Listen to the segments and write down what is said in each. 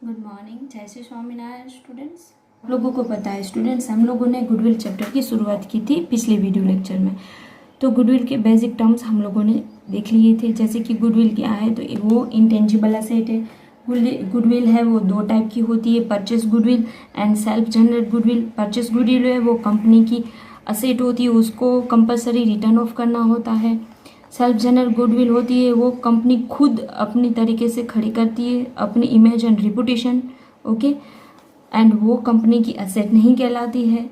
Good morning, जय Shri Swaminarayan students. आप लोगों को पता है स्टूडेंट्स, हम लोगों ने गुडविल चैप्टर की शुरुआत की थी पिछले वीडियो लेक्चर में। तो गुडविल के बेसिक टर्म्स हम लोगों ने देख लिए थे, जैसे कि गुडविल क्या है, तो वो इंटेंजिबल एसेट है। गुडविल है वो दो टाइप की होती है, purchase goodwill and self generate goodwill. Purchase goodwill है वो कंपनी की असेट होती है, उसको कंपलसरी रिटर्न ऑफ करना होता है। सेल्फ जनरेट गुडविल होती है वो कंपनी खुद अपनी तरीके से खड़ी करती है, अपनी image and reputation, okay, and वो कंपनी की एसेट नहीं कहलाती है।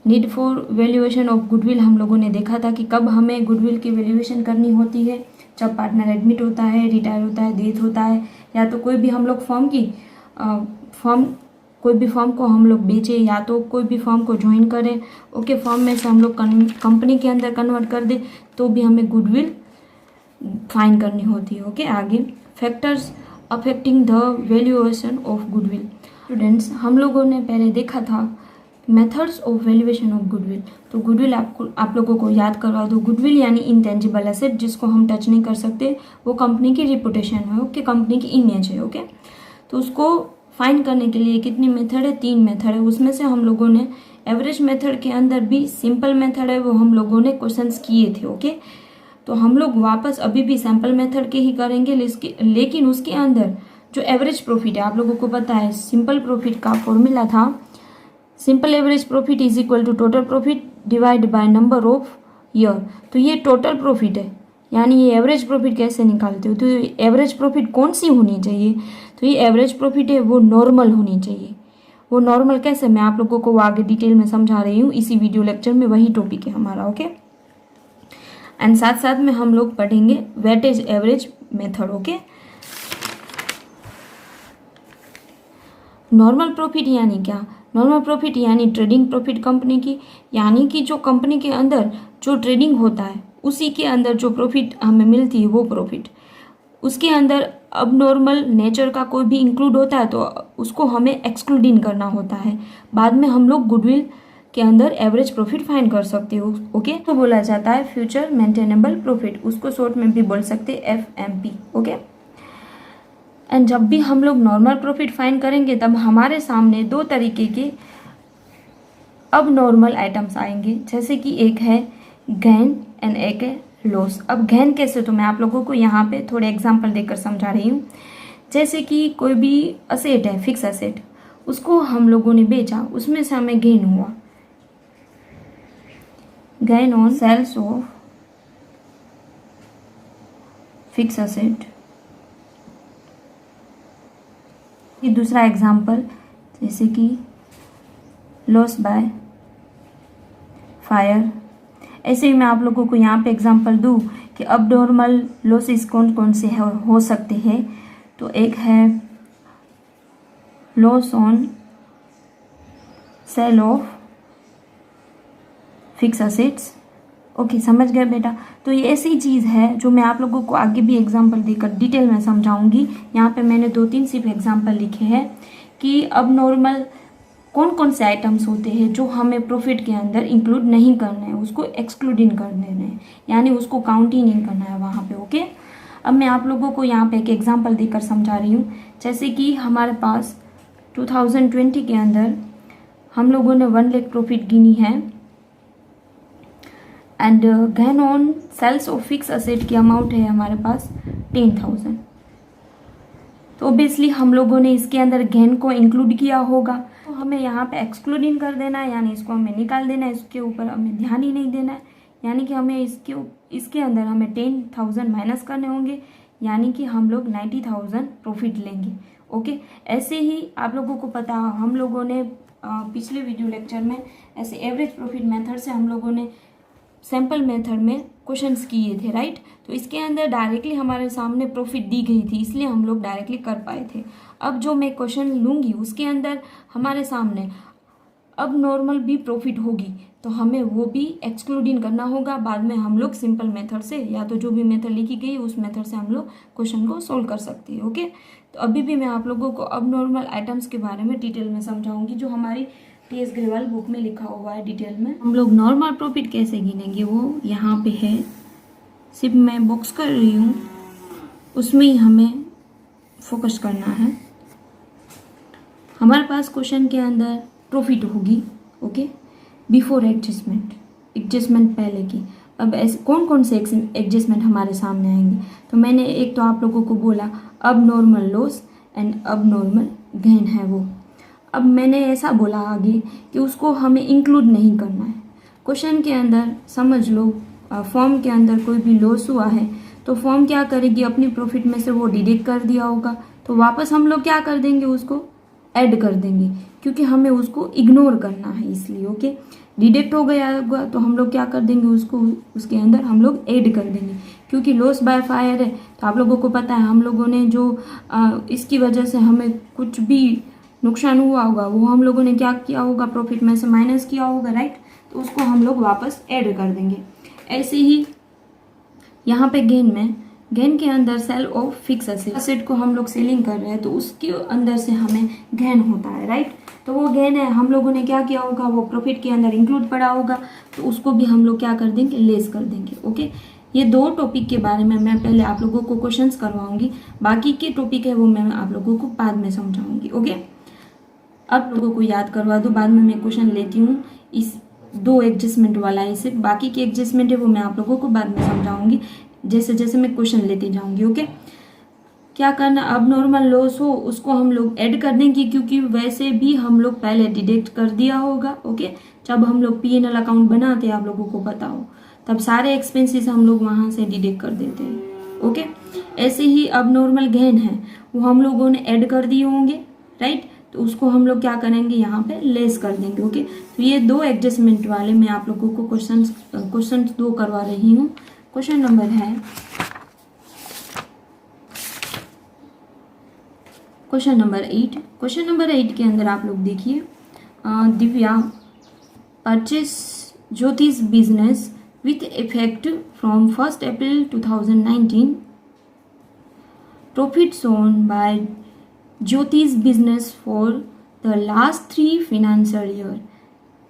Need for valuation of goodwill हम लोगों ने देखा था कि कब हमें गुडविल की वैल्यूएशन करनी होती है, जब पार्टनर एडमिट होता है, रिटायर होता है, डेथ होता है, या तो कोई भी हम लोग कोई भी फर्म को हम लोग बेचें, या तो कोई भी फर्म को ज्वाइन करें, ओके, फर्म में से हम लोग कंपनी के अंदर कन्वर्ट कर दें, तो भी हमें गुडविल फाइंड करनी होती है। ओके, आगे factors affecting the valuation of goodwill. Students, हम लोगों ने पहले देखा था methods of valuation of goodwill. तो गुडविल आप लोगों को याद करवा दो। गुडविल यानी इंटेंजिबल एसेट, जिसको हम टच नहीं कर सकते, वो कंपनी की रिपुटेशन है, ओके, कंपनी की इमेज है, ओके। तो उसको फाइंड करने के लिए कितनी मेथड है? 3 मेथड है। उसमें से हम लोगों ने एवरेज मेथड के अंदर भी सिंपल मेथड है, वो हम लोगों ने क्वेश्चंस किए थे, ओके। तो हम लोग वापस अभी भी सैम्पल मेथड के ही करेंगे, लेकिन उसके अंदर जो एवरेज प्रॉफिट है, आप लोगों को पता है सिंपल प्रॉफिट का फॉर्मूला था simple average profit is equal to total profit divide by number of year. तो ये टोटल प्रॉफिट है, यानी ये एवरेज प्रॉफिट कैसे निकालते हो? तो एवरेज प्रॉफिट कौन सी होनी चाहिए? तो ये एवरेज प्रॉफिट है वो नॉर्मल होनी चाहिए। वो नॉर्मल कैसे, मैं आप लोगों को आगे डिटेल में समझा रही हूँ इसी वीडियो लेक्चर में, वही टॉपिक है हमारा, ओके। एंड साथ साथ में हम लोग पढ़ेंगे weightage average method, okay. Normal profit यानी क्या? नॉर्मल प्रॉफिट यानी ट्रेडिंग प्रॉफिट कंपनी की, यानी कि जो कंपनी के अंदर जो ट्रेडिंग होता है उसी के अंदर जो प्रॉफिट हमें मिलती है वो प्रॉफिट। उसके अंदर अब नॉर्मल नेचर का कोई भी इंक्लूड होता है तो उसको हमें एक्सक्लूडिंग करना होता है। बाद में हम लोग गुडविल के अंदर एवरेज प्रॉफिट फाइंड कर सकते हो, ओके। तो बोला जाता है फ्यूचर मेंटेनेबल प्रॉफिट, उसको शॉर्ट में भी बोल सकते हैं FMP, ओके। एंड जब भी हम लोग नॉर्मल प्रॉफिट फाइंड करेंगे तब हमारे सामने 2 तरीके के अब नॉर्मल आइटम्स आएंगे, जैसे कि एक है गेन एंड एक है लॉस। अब गेन कैसे, तो मैं आप लोगों को यहाँ पे थोड़े एग्जांपल देकर समझा रही हूँ। जैसे कि कोई भी असेट है, फिक्स असेट, उसको हम लोगों ने बेचा, उसमें से हमें गेन हुआ, gain on sales of fix asset. दूसरा एग्जांपल जैसे कि लॉस बाय फायर। ऐसे ही मैं आप लोगों को यहाँ पे एग्जांपल दूँ कि अब नॉर्मल लॉसेस कौन कौन से हो सकते हैं। तो एक है loss on sale of fix assets, okay, समझ गए बेटा। तो ये ऐसी चीज़ है जो मैं आप लोगों को आगे भी एग्जांपल देकर डिटेल में समझाऊंगी। यहाँ पे मैंने 2-3 सिर्फ एग्जांपल लिखे हैं कि अब नॉर्मल कौन कौन से आइटम्स होते हैं जो हमें प्रॉफिट के अंदर इंक्लूड नहीं करना है, उसको एक्सक्लूडिंग कर देना है, यानी उसको काउंट ही नहीं करना है वहाँ पे, ओके। अब मैं आप लोगों को यहाँ पे एक एग्जाम्पल देकर समझा रही हूँ। जैसे कि हमारे पास 2020 के अंदर हम लोगों ने 1 लाख प्रॉफिट गिनी है and gain on sales of fix asset की अमाउंट है हमारे पास 10,000। तो ऑब्वियसली हम लोगों ने इसके अंदर गेन को इंक्लूड किया होगा, तो हमें यहाँ पे एक्सक्लूडिंग कर देना है, यानी इसको हमें निकाल देना है, इसके ऊपर हमें ध्यान ही नहीं देना है। यानी कि हमें इसके अंदर हमें 10,000 माइनस करने होंगे, यानी कि हम लोग 90,000 प्रॉफिट लेंगे, ओके। ऐसे ही आप लोगों को पता, हम लोगों ने पिछले वीडियो लेक्चर में ऐसे एवरेज प्रॉफिट मेथड से हम लोगों ने सैम्पल मेथड में क्वेश्चंस किए थे, राइट। तो इसके अंदर डायरेक्टली हमारे सामने प्रॉफिट दी गई थी, इसलिए हम लोग डायरेक्टली कर पाए थे। अब जो मैं क्वेश्चन लूँगी उसके अंदर हमारे सामने अब नॉर्मल भी प्रॉफिट होगी, तो हमें वो भी एक्सक्लूडिंग करना होगा। बाद में हम लोग सिंपल मेथड से, या तो जो भी मेथड लिखी गई उस मेथड से हम लोग क्वेश्चन को सोल्व कर सकते हैं, ओके। तो अभी भी मैं आप लोगों को अब नॉर्मल आइटम्स के बारे में डिटेल में समझाऊंगी, जो हमारी TS ग्रेवाल बुक में लिखा हुआ है डिटेल में। हम लोग नॉर्मल प्रॉफिट कैसे गिनेंगे वो यहाँ पे है, सिर्फ मैं बॉक्स कर रही हूँ, उसमें ही हमें फोकस करना है। हमारे पास क्वेश्चन के अंदर प्रॉफिट होगी, ओके, बिफोर एडजस्टमेंट पहले की। अब ऐसे कौन कौन से एडजस्टमेंट हमारे सामने आएंगे, तो मैंने एक तो आप लोगों को बोला अब नॉर्मल लॉस एंड अब नॉर्मल गेन है वो। अब मैंने ऐसा बोला आगे कि उसको हमें इंक्लूड नहीं करना है क्वेश्चन के अंदर। समझ लो फॉर्म के अंदर कोई भी लॉस हुआ है तो फॉर्म क्या करेगी, अपनी प्रॉफिट में से वो डिडक्ट कर दिया होगा तो वापस हम लोग क्या कर देंगे, उसको ऐड कर देंगे, क्योंकि हमें उसको इग्नोर करना है इसलिए, ओके। डिडक्ट हो गया होगा तो हम लोग क्या कर देंगे, उसको उसके अंदर हम लोग ऐड कर देंगे, क्योंकि लॉस बाय फायर है तो आप लोगों को पता है हम लोगों ने जो इसकी वजह से हमें कुछ भी नुकसान हुआ होगा वो हम लोगों ने क्या किया होगा, प्रॉफिट में से माइनस किया होगा, राइट। तो उसको हम लोग वापस ऐड कर देंगे। ऐसे ही यहाँ पे गेन के अंदर सेल ऑफ फिक्स एसेट को हम लोग सेलिंग कर रहे हैं तो उसके अंदर से हमें गेन होता है, राइट। तो वो गेन है हम लोगों ने क्या किया होगा, वो प्रॉफिट के अंदर इंक्लूड पड़ा होगा तो उसको भी हम लोग क्या कर देंगे, लेस कर देंगे, ओके। ये दो टॉपिक के बारे में मैं पहले आप लोगों को क्वेश्चंस करवाऊंगी, बाकी के टॉपिक है वो मैं आप लोगों को बाद में समझाऊंगी, ओके। अब लोगों को याद करवा दो, बाद में मैं क्वेश्चन लेती हूँ इस दो एडजस्टमेंट वाला है, सिर्फ बाकी के एडजस्टमेंट है वो मैं आप लोगों को बाद में समझाऊंगी जैसे जैसे मैं क्वेश्चन लेती जाऊंगी, ओके। क्या करना, अब नॉर्मल लॉस हो उसको हम लोग ऐड कर देंगे क्योंकि वैसे भी हम लोग पहले डिडक्ट कर दिया होगा, ओके। जब हम लोग P&L अकाउंट बनाते हैं आप लोगों को पता हो तब सारे एक्सपेंसेस हम लोग वहां से डिडक्ट कर देते हैं, ओके। ऐसे ही अब नॉर्मल गेन है वो हम लोगों ने ऐड कर दिए होंगे, राइट। तो उसको हम लोग क्या करेंगे, यहाँ पे लेस कर देंगे, ओके। तो ये दो एडजस्टमेंट वाले मैं आप लोगों को क्वेश्चन दो करवा रही हूँ। क्वेश्चन नंबर है क्वेश्चन नंबर 8। क्वेश्चन नंबर 8 के अंदर आप लोग देखिए, Divya purchase Jyotish business with effect from 1 April 2019। Profit shown by Jyotish business for the last 3 financial year.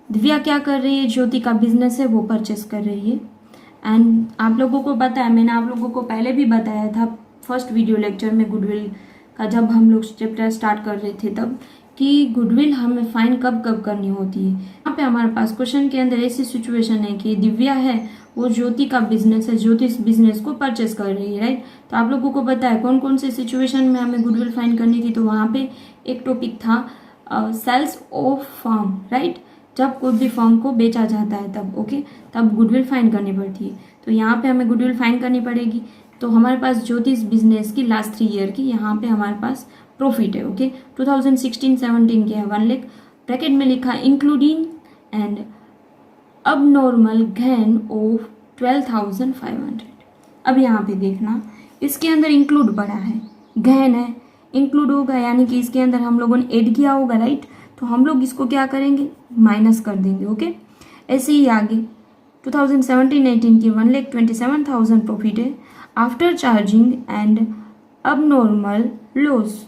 दिव्या क्या कर रही है, ज्योति का बिजनेस है वो परचेस कर रही है। एंड आप लोगों को पता है, मैंने आप लोगों को पहले भी बताया था फर्स्ट वीडियो लेक्चर में गुडविल का, जब हम लोग चैप्टर स्टार्ट कर रहे थे तब, कि गुडविल हमें फाइन कब कब करनी होती है। यहाँ पे हमारे पास क्वेश्चन के अंदर ऐसी सिचुएशन है कि दिव्या है वो ज्योति का बिजनेस है, ज्योति इस बिजनेस को परचेस कर रही है, राइट। तो आप लोगों को पता है कौन कौन से सिचुएशन में हमें गुडविल फाइन करनी थी, तो वहाँ पे एक टॉपिक था सेल्स ऑफ फर्म, राइट। जब कोई भी फर्म को बेचा जाता है तब, ओके, तब गुडविल फाइन करनी पड़ती है। तो यहाँ पे हमें गुडविल फाइन करनी पड़ेगी। तो हमारे पास ज्योति इस बिजनेस की लास्ट 3 ईयर की यहाँ पे हमारे पास प्रॉफिट है, ओके। 2016-17 के है 1 लाख, ब्रैकेट में लिखा इंक्लूडिंग एंड अब नॉर्मल गेन ऑफ 12,500। अब यहाँ पे देखना इसके अंदर इंक्लूड पड़ा है, गेन है, इंक्लूड होगा यानी कि इसके अंदर हम लोगों ने ऐड किया होगा, राइट। तो हम लोग इसको क्या करेंगे, माइनस कर देंगे, ओके। ऐसे ही आगे 2017-18 की 1,27,000 प्रॉफिट है आफ्टर चार्जिंग एंड अब नॉर्मल लॉस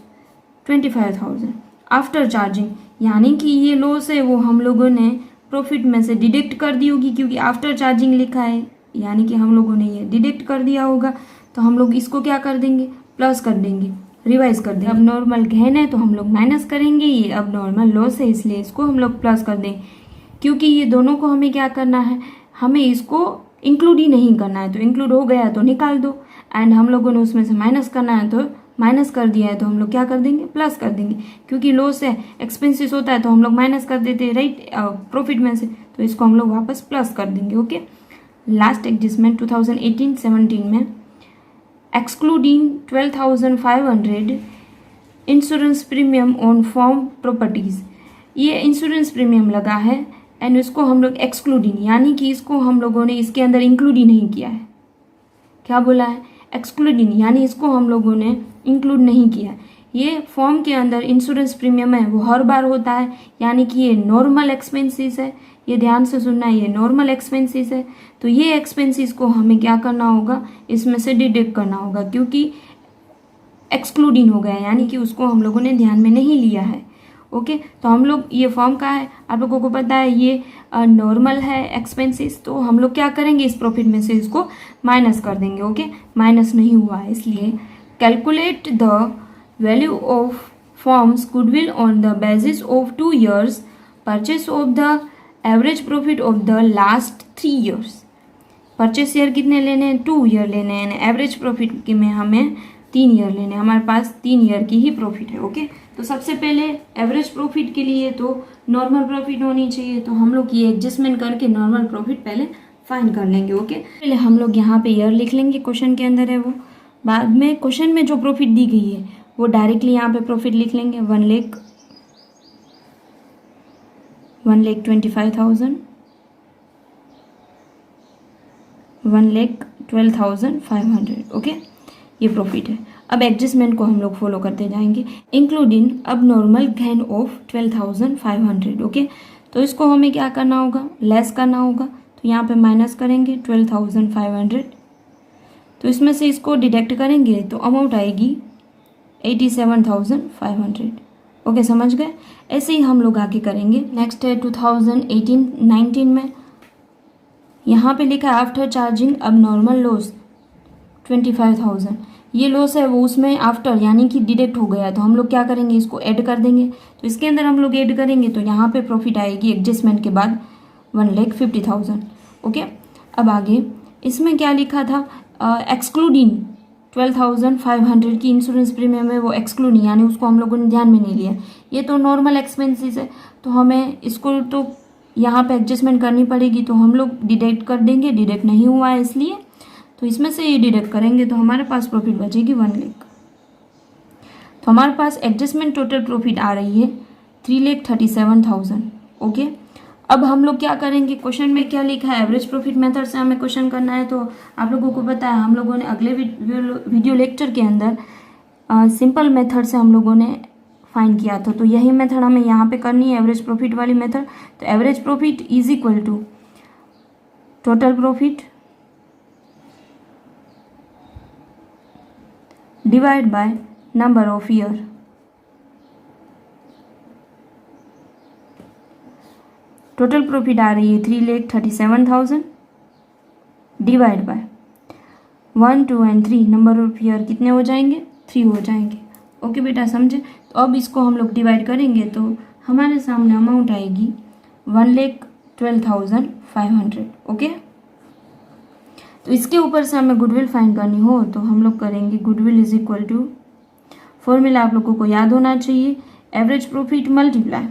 25,000 आफ्टर चार्जिंग, यानी कि ये लॉस है वो हम लोगों ने प्रॉफिट में से डिडक्ट कर दी होगी, क्योंकि आफ्टर चार्जिंग लिखा है यानी कि हम लोगों ने ये डिडक्ट कर दिया होगा। तो हम लोग इसको क्या कर देंगे, प्लस कर देंगे, रिवाइज कर देंगे। अब नॉर्मल गेन है तो हम लोग माइनस करेंगे, ये अब नॉर्मल लॉस है इसलिए इसको हम लोग प्लस कर देंगे, क्योंकि ये दोनों को हमें क्या करना है, हमें इसको इंक्लूड ही नहीं करना है। तो इंक्लूड हो गया तो निकाल दो, एंड हम लोगों ने उसमें से माइनस करना है तो माइनस कर दिया है तो हम लोग क्या कर देंगे, प्लस कर देंगे, क्योंकि लॉस है, एक्सपेंसेस होता है तो हम लोग माइनस कर देते हैं, राइट, प्रॉफिट में से। तो इसको हम लोग वापस प्लस कर देंगे, ओके। लास्ट एडजस्टमेंट 2018-17 में excluding 12,500 insurance premium on form properties, ये इंश्योरेंस प्रीमियम लगा है एंड इसको हम लोग एक्सक्लूडिंग, यानी कि इसको हम लोगों ने इसके अंदर इंक्लूड ही नहीं किया है। क्या बोला है, एक्सक्लूडिंग, यानी इसको हम लोगों ने इंक्लूड नहीं किया। ये फॉर्म के अंदर इंश्योरेंस प्रीमियम है वो हर बार होता है, यानी कि ये नॉर्मल एक्सपेंसेस है, ये ध्यान से सुनना है, ये नॉर्मल एक्सपेंसेस है। तो ये एक्सपेंसेस को हमें क्या करना होगा, इसमें से डिडक्ट करना होगा, क्योंकि एक्सक्लूडिंग हो गया, यानी कि उसको हम लोगों ने ध्यान में नहीं लिया है, ओके। तो हम लोग, ये फॉर्म का है आप लोगों को पता है, ये नॉर्मल है एक्सपेंसेस, तो हम लोग क्या करेंगे, इस प्रॉफिट में से इसको माइनस कर देंगे, ओके। माइनस नहीं हुआ है इसलिए calculate the value of forms goodwill on the basis of 2 years purchase of the average profit of the last 3 years। Purchase year कितने लेने हैं, 2 year लेने हैं। एवरेज प्रॉफिट के में हमें 3 year लेने हैं, हमारे पास 3 year की ही प्रॉफिट है। ओके, तो सबसे पहले एवरेज प्रॉफिट के लिए तो नॉर्मल प्रॉफिट होनी चाहिए, तो हम लोग ये एडजस्टमेंट करके नॉर्मल प्रॉफिट पहले फाइंड कर लेंगे। ओके, पहले हम लोग यहाँ पे ईयर लिख लेंगे, क्वेश्चन के अंदर है वो। बाद में क्वेश्चन में जो प्रॉफिट दी गई है वो डायरेक्टली यहाँ पे प्रॉफिट लिख लेंगे, 1,25,000, 1,12,500। ओके, ये प्रॉफिट है। अब एडजस्टमेंट को हम लोग फॉलो करते जाएंगे, इंक्लूडिंग अब नॉर्मल गेन ऑफ 12,500। ओके, तो इसको हमें क्या करना होगा, लेस करना होगा, तो यहाँ पे माइनस करेंगे 12,500, तो इसमें से इसको डिडक्ट करेंगे तो अमाउंट आएगी 87,500। ओके, समझ गए। ऐसे ही हम लोग आगे करेंगे। नेक्स्ट है 2018-19 में यहाँ पे लिखा है आफ्टर चार्जिंग अब नॉर्मल लॉस 25,000। ये लॉस है वो उसमें आफ्टर यानी कि डिडक्ट हो गया, तो हम लोग क्या करेंगे, इसको ऐड कर देंगे। तो इसके अंदर हम लोग ऐड करेंगे तो यहाँ पे प्रॉफिट आएगी एडजस्टमेंट के बाद 1,50,000। ओके, अब आगे इसमें क्या लिखा था, एक्सक्लूडिंग 12,500 की इंश्योरेंस प्रीमियम है वो एक्सक्लूडिंग, यानी उसको हम लोगों ने ध्यान में नहीं लिया। ये तो नॉर्मल एक्सपेंसेस है, तो हमें इसको तो यहाँ पे एडजस्टमेंट करनी पड़ेगी, तो हम लोग डिडक्ट कर देंगे। डिडक्ट नहीं हुआ है इसलिए, तो इसमें से ये डिडक्ट करेंगे तो हमारे पास प्रॉफिट बचेगी 1 लाख। तो हमारे पास एडजस्टमेंट टोटल प्रॉफिट आ रही है 3,37,000। ओके, अब हम लोग क्या करेंगे, क्वेश्चन में क्या लिखा है, एवरेज प्रॉफिट मेथड से हमें क्वेश्चन करना है। तो आप लोगों को पता है हम लोगों ने अगले वीडियो लेक्चर के अंदर सिंपल मेथड से हम लोगों ने फाइंड किया था, तो यही मेथड हमें यहाँ पे करनी है, एवरेज प्रॉफिट वाली मेथड। तो average profit is equal to total profit divide by number of year. Total profit आ रही है 3,37,000 divide by 1, 2 and 3, number of year कितने हो जाएंगे, 3 हो जाएंगे। ओके बेटा, समझे। तो अब इसको हम लोग डिवाइड करेंगे तो हमारे सामने अमाउंट आएगी 1,12,500। ओके, तो इसके ऊपर से हमें गुडविल फाइंड करनी हो तो हम लोग करेंगे goodwill is equal to, formula आप लोगों को याद होना चाहिए, average profit multiply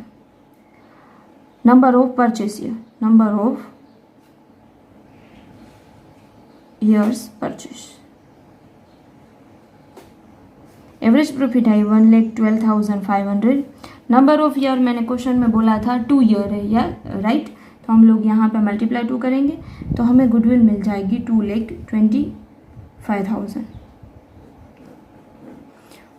number of purchase year, number of years purchase. Average profit आई 1,12,500। नंबर ऑफ ईयर मैंने क्वेश्चन में बोला था 2 ईयर है या राइट, तो हम लोग यहाँ पे मल्टीप्लाई 2 करेंगे तो हमें गुडविल मिल जाएगी 2,25,000।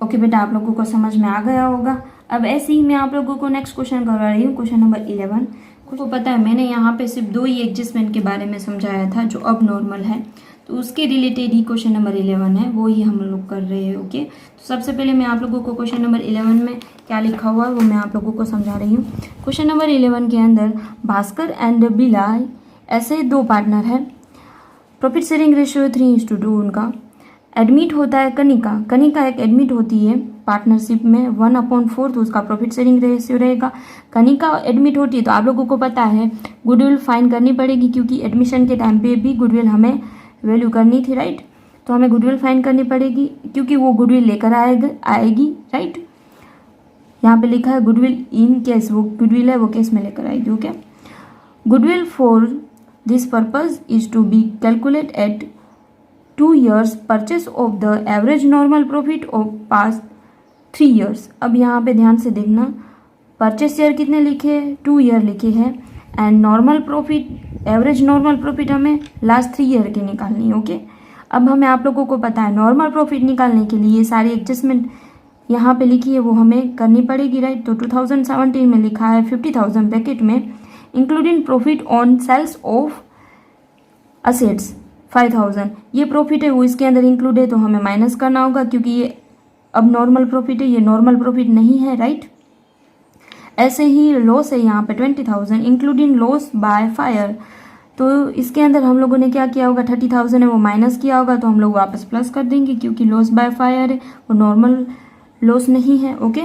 ओके बेटा, आप लोगों को समझ में आ गया होगा। अब ऐसे ही मैं आप लोगों को नेक्स्ट क्वेश्चन करवा रही हूँ, क्वेश्चन नंबर 11। को पता है मैंने यहाँ पे सिर्फ 2 ही एडजस्टमेंट के बारे में समझाया था जो अब नॉर्मल है, तो उसके रिलेटेड ही क्वेश्चन नंबर 11 है, वो ही हम लोग कर रहे हैं। ओके, तो सबसे पहले मैं आप लोगों को क्वेश्चन नंबर 11 में क्या लिखा हुआ है वो मैं आप लोगों को समझा रही हूँ। क्वेश्चन नंबर 11 के अंदर भास्कर एंड बिला ऐसे 2 पार्टनर है, प्रॉफिट शेयरिंग रेशियो 3:2 उनका। एडमिट होता है कनिका एक एडमिट होती है पार्टनरशिप में 1/4 तो उसका प्रॉफिट शेयरिंग रेशियो रहेगा। कनिका एडमिट होती है तो आप लोगों को पता है गुडविल फाइंड करनी पड़ेगी, क्योंकि एडमिशन के टाइम पे भी गुडविल हमें वैल्यू करनी थी, राइट। तो हमें गुडविल फाइंड करनी पड़ेगी क्योंकि वो गुडविल लेकर आएगी, राइट। यहाँ पे लिखा है गुडविल इन केस वो गुडविल है वो केस में लेकर आएगी। Okay, goodwill for this purpose is to be calculate at 2 years purchase of the average normal profit of past 3 years। अब यहाँ पे ध्यान से देखना, परचेस ईयर कितने लिखे हैं, 2 year लिखे हैं, and normal profit average normal profit हमें लास्ट 3 year की निकालनी है। ओके, अब हमें आप लोगों को पता है नॉर्मल प्रॉफिट निकालने के लिए सारी एडजस्टमेंट यहाँ पे लिखी है वो हमें करनी पड़ेगी, राइट। तो 2017 में लिखा है 50,000 ब्रैकेट में including profit on sales of assets 5,000। ये प्रॉफिट है वो इसके अंदर इंक्लूड है तो हमें माइनस करना होगा क्योंकि ये अब नॉर्मल प्रॉफिट है, ये नॉर्मल प्रॉफिट नहीं है, राइट। ऐसे ही लॉस है यहाँ पे 20,000 इंक्लूडिंग लॉस बाय फायर, तो इसके अंदर हम लोगों ने क्या किया होगा, 30,000 है वो माइनस किया होगा तो हम लोग वापस प्लस कर देंगे क्योंकि लॉस बाय फायर है वो नॉर्मल लॉस नहीं है। ओके,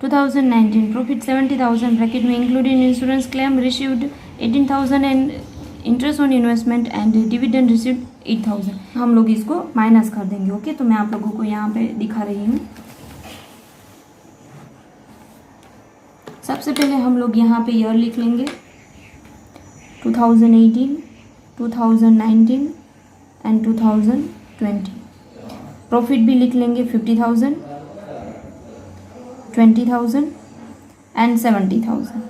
2019 प्रॉफिट 70,000 ब्रैकेट में including insurance claim received 18,000 and interest on investment and dividend received 8,000। हम लोग इसको माइनस कर देंगे। ओके, तो मैं आप लोगों को यहाँ पे दिखा रही हूँ। सबसे पहले हम लोग यहाँ पे ईयर लिख लेंगे 2018, 2019 एंड 2020। प्रॉफिट भी लिख लेंगे 50,000, 20,000 एंड 70,000।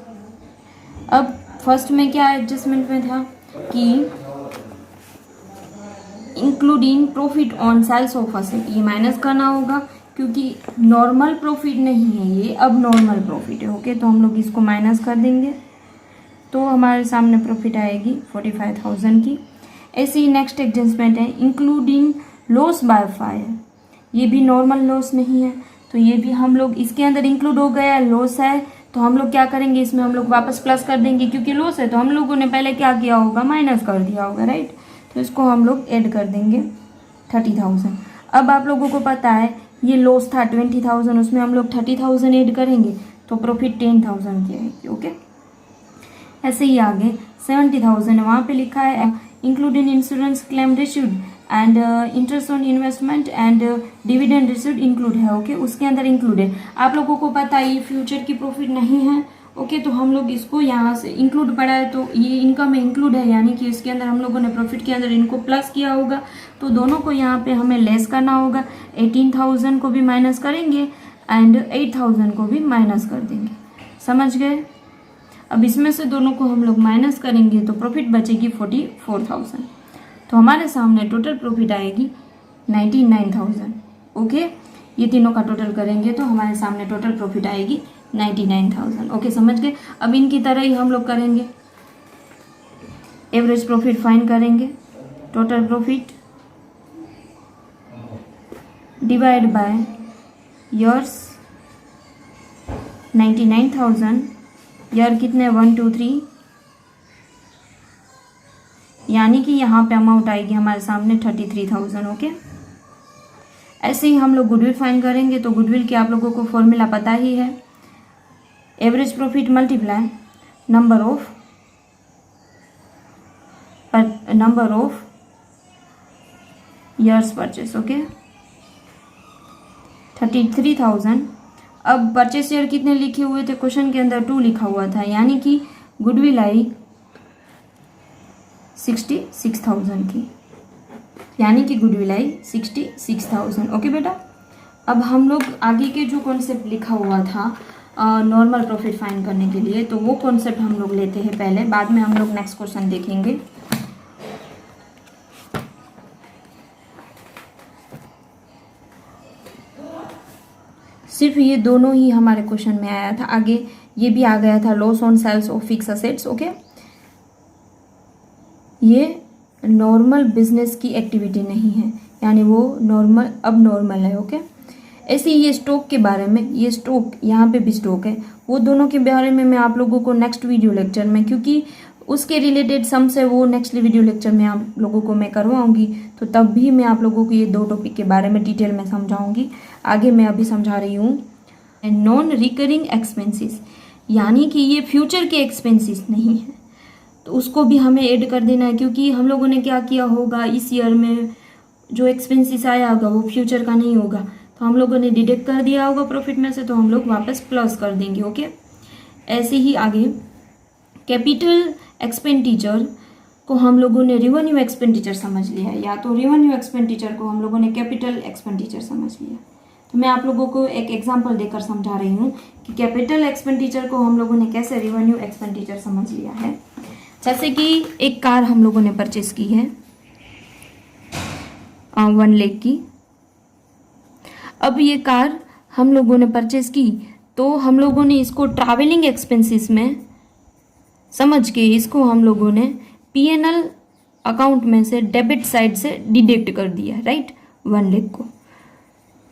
अब फर्स्ट में क्या एडजस्टमेंट में था कि including profit on sales of asset, ये माइनस करना होगा क्योंकि नॉर्मल प्रॉफिट नहीं है ये, अब नॉर्मल प्रॉफिट है। ओके, तो हम लोग इसको माइनस कर देंगे तो हमारे सामने प्रॉफिट आएगी 45,000 की। ऐसे ही नेक्स्ट एडजस्टमेंट है इंक्लूडिंग लॉस बाय फायर, ये भी नॉर्मल लॉस नहीं है तो ये भी हम लोग इसके अंदर इंक्लूड हो गया। लॉस है तो हम लोग क्या करेंगे, इसमें हम लोग वापस प्लस कर देंगे क्योंकि लॉस है तो हम लोगों ने पहले क्या किया होगा, माइनस कर दिया होगा, राइट। तो इसको हम लोग ऐड कर देंगे 30,000। अब आप लोगों को पता है ये लॉस था 20,000, उसमें हम लोग 30,000 ऐड करेंगे तो प्रॉफिट 10,000 की आएगी। ओके, ऐसे ही आगे 70,000 वहाँ पे लिखा है including insurance claim received and interest on investment and dividend received include है। ओके, उसके अंदर इंक्लूड है। आप लोगों को पता है ये फ्यूचर की प्रॉफिट नहीं है। ओके, तो हम लोग इसको यहाँ से इंक्लूड पड़ा है तो ये इनकम में इंक्लूड है, यानी कि इसके अंदर हम लोगों ने प्रॉफिट के अंदर इनको प्लस किया होगा तो दोनों को यहाँ पे हमें लेस करना होगा। 18,000 को भी माइनस करेंगे एंड 8,000 को भी माइनस कर देंगे। समझ गए? अब इसमें से दोनों को हम लोग माइनस करेंगे तो प्रॉफिट बचेगी 44,000। तो हमारे सामने टोटल प्रॉफिट आएगी 99,000। ओके, ये तीनों का टोटल करेंगे तो हमारे सामने टोटल प्रॉफिट आएगी 99,000। ओके, समझ गए? अब इनकी तरह ही हम लोग करेंगे, एवरेज प्रॉफिट फाइंड करेंगे। Total profit divide by years 99,000। Year कितने 1 2 3, यानी कि यहाँ पे अमाउंट आएगी हमारे सामने 33,000। ओके, ऐसे ही हम लोग गुडविल फाइंड करेंगे तो गुडविल के आप लोगों को फॉर्मूला पता ही है, average profit multiply number of years purchase. Okay, 33,000। अब परचेस ईयर कितने लिखे हुए थे क्वेश्चन के अंदर, 2 लिखा हुआ था, यानी कि गुडविल आई 66,000 की, यानी कि गुडविल आई 66,000। ओके बेटा, अब हम लोग आगे के जो कॉन्सेप्ट लिखा हुआ था नॉर्मल प्रॉफिट फाइंड करने के लिए, तो वो कॉन्सेप्ट हम लोग लेते हैं पहले, बाद में हम लोग नेक्स्ट क्वेश्चन देखेंगे। सिर्फ ये दोनों ही हमारे क्वेश्चन में आया था, आगे ये भी आ गया था loss on sales of fix assets. Okay, ये नॉर्मल बिजनेस की एक्टिविटी नहीं है, यानी वो नॉर्मल अब नॉर्मल है। ओके, ऐसे ही ये स्टॉक के बारे में, ये स्टॉक यहाँ पे भी स्टॉक है, वो दोनों के बारे में मैं आप लोगों को नेक्स्ट वीडियो लेक्चर में, क्योंकि उसके रिलेटेड सम से वो नेक्स्ट वीडियो लेक्चर में आप लोगों को मैं करवाऊंगी, तो तब भी मैं आप लोगों को ये 2 टॉपिक के बारे में डिटेल में समझाऊंगी। आगे मैं अभी समझा रही हूँ नॉन रिकरिंग एक्सपेंसेस, यानी कि ये फ्यूचर के एक्सपेंसेस नहीं है, तो उसको भी हमें ऐड कर देना है, क्योंकि हम लोगों ने क्या किया होगा, इस ईयर में जो एक्सपेंसेस आया होगा वो फ्यूचर का नहीं होगा, तो हम लोगों ने डिडक्ट कर दिया होगा प्रॉफिट में से, तो हम लोग वापस प्लस कर देंगे। ओके, ऐसे ही आगे कैपिटल एक्सपेंडिचर को हम लोगों ने रेवेन्यू एक्सपेंडिचर समझ लिया है, या तो रेवेन्यू एक्सपेंडिचर को हम लोगों ने कैपिटल एक्सपेंडिचर समझ लिया। तो मैं आप लोगों को एक एग्जांपल देकर समझा रही हूँ कि कैपिटल एक्सपेंडिचर को हम लोगों ने कैसे रेवेन्यू एक्सपेंडिचर समझ लिया है। जैसे कि एक कार हम लोगों ने परचेस की है 1 लाख की। अब ये कार हम लोगों ने परचेस की तो हम लोगों ने इसको ट्रैवलिंग एक्सपेंसेस में समझ के इसको हम लोगों ने P&L अकाउंट में से डेबिट साइड से डिडक्ट कर दिया, राइट, 1 लाख को।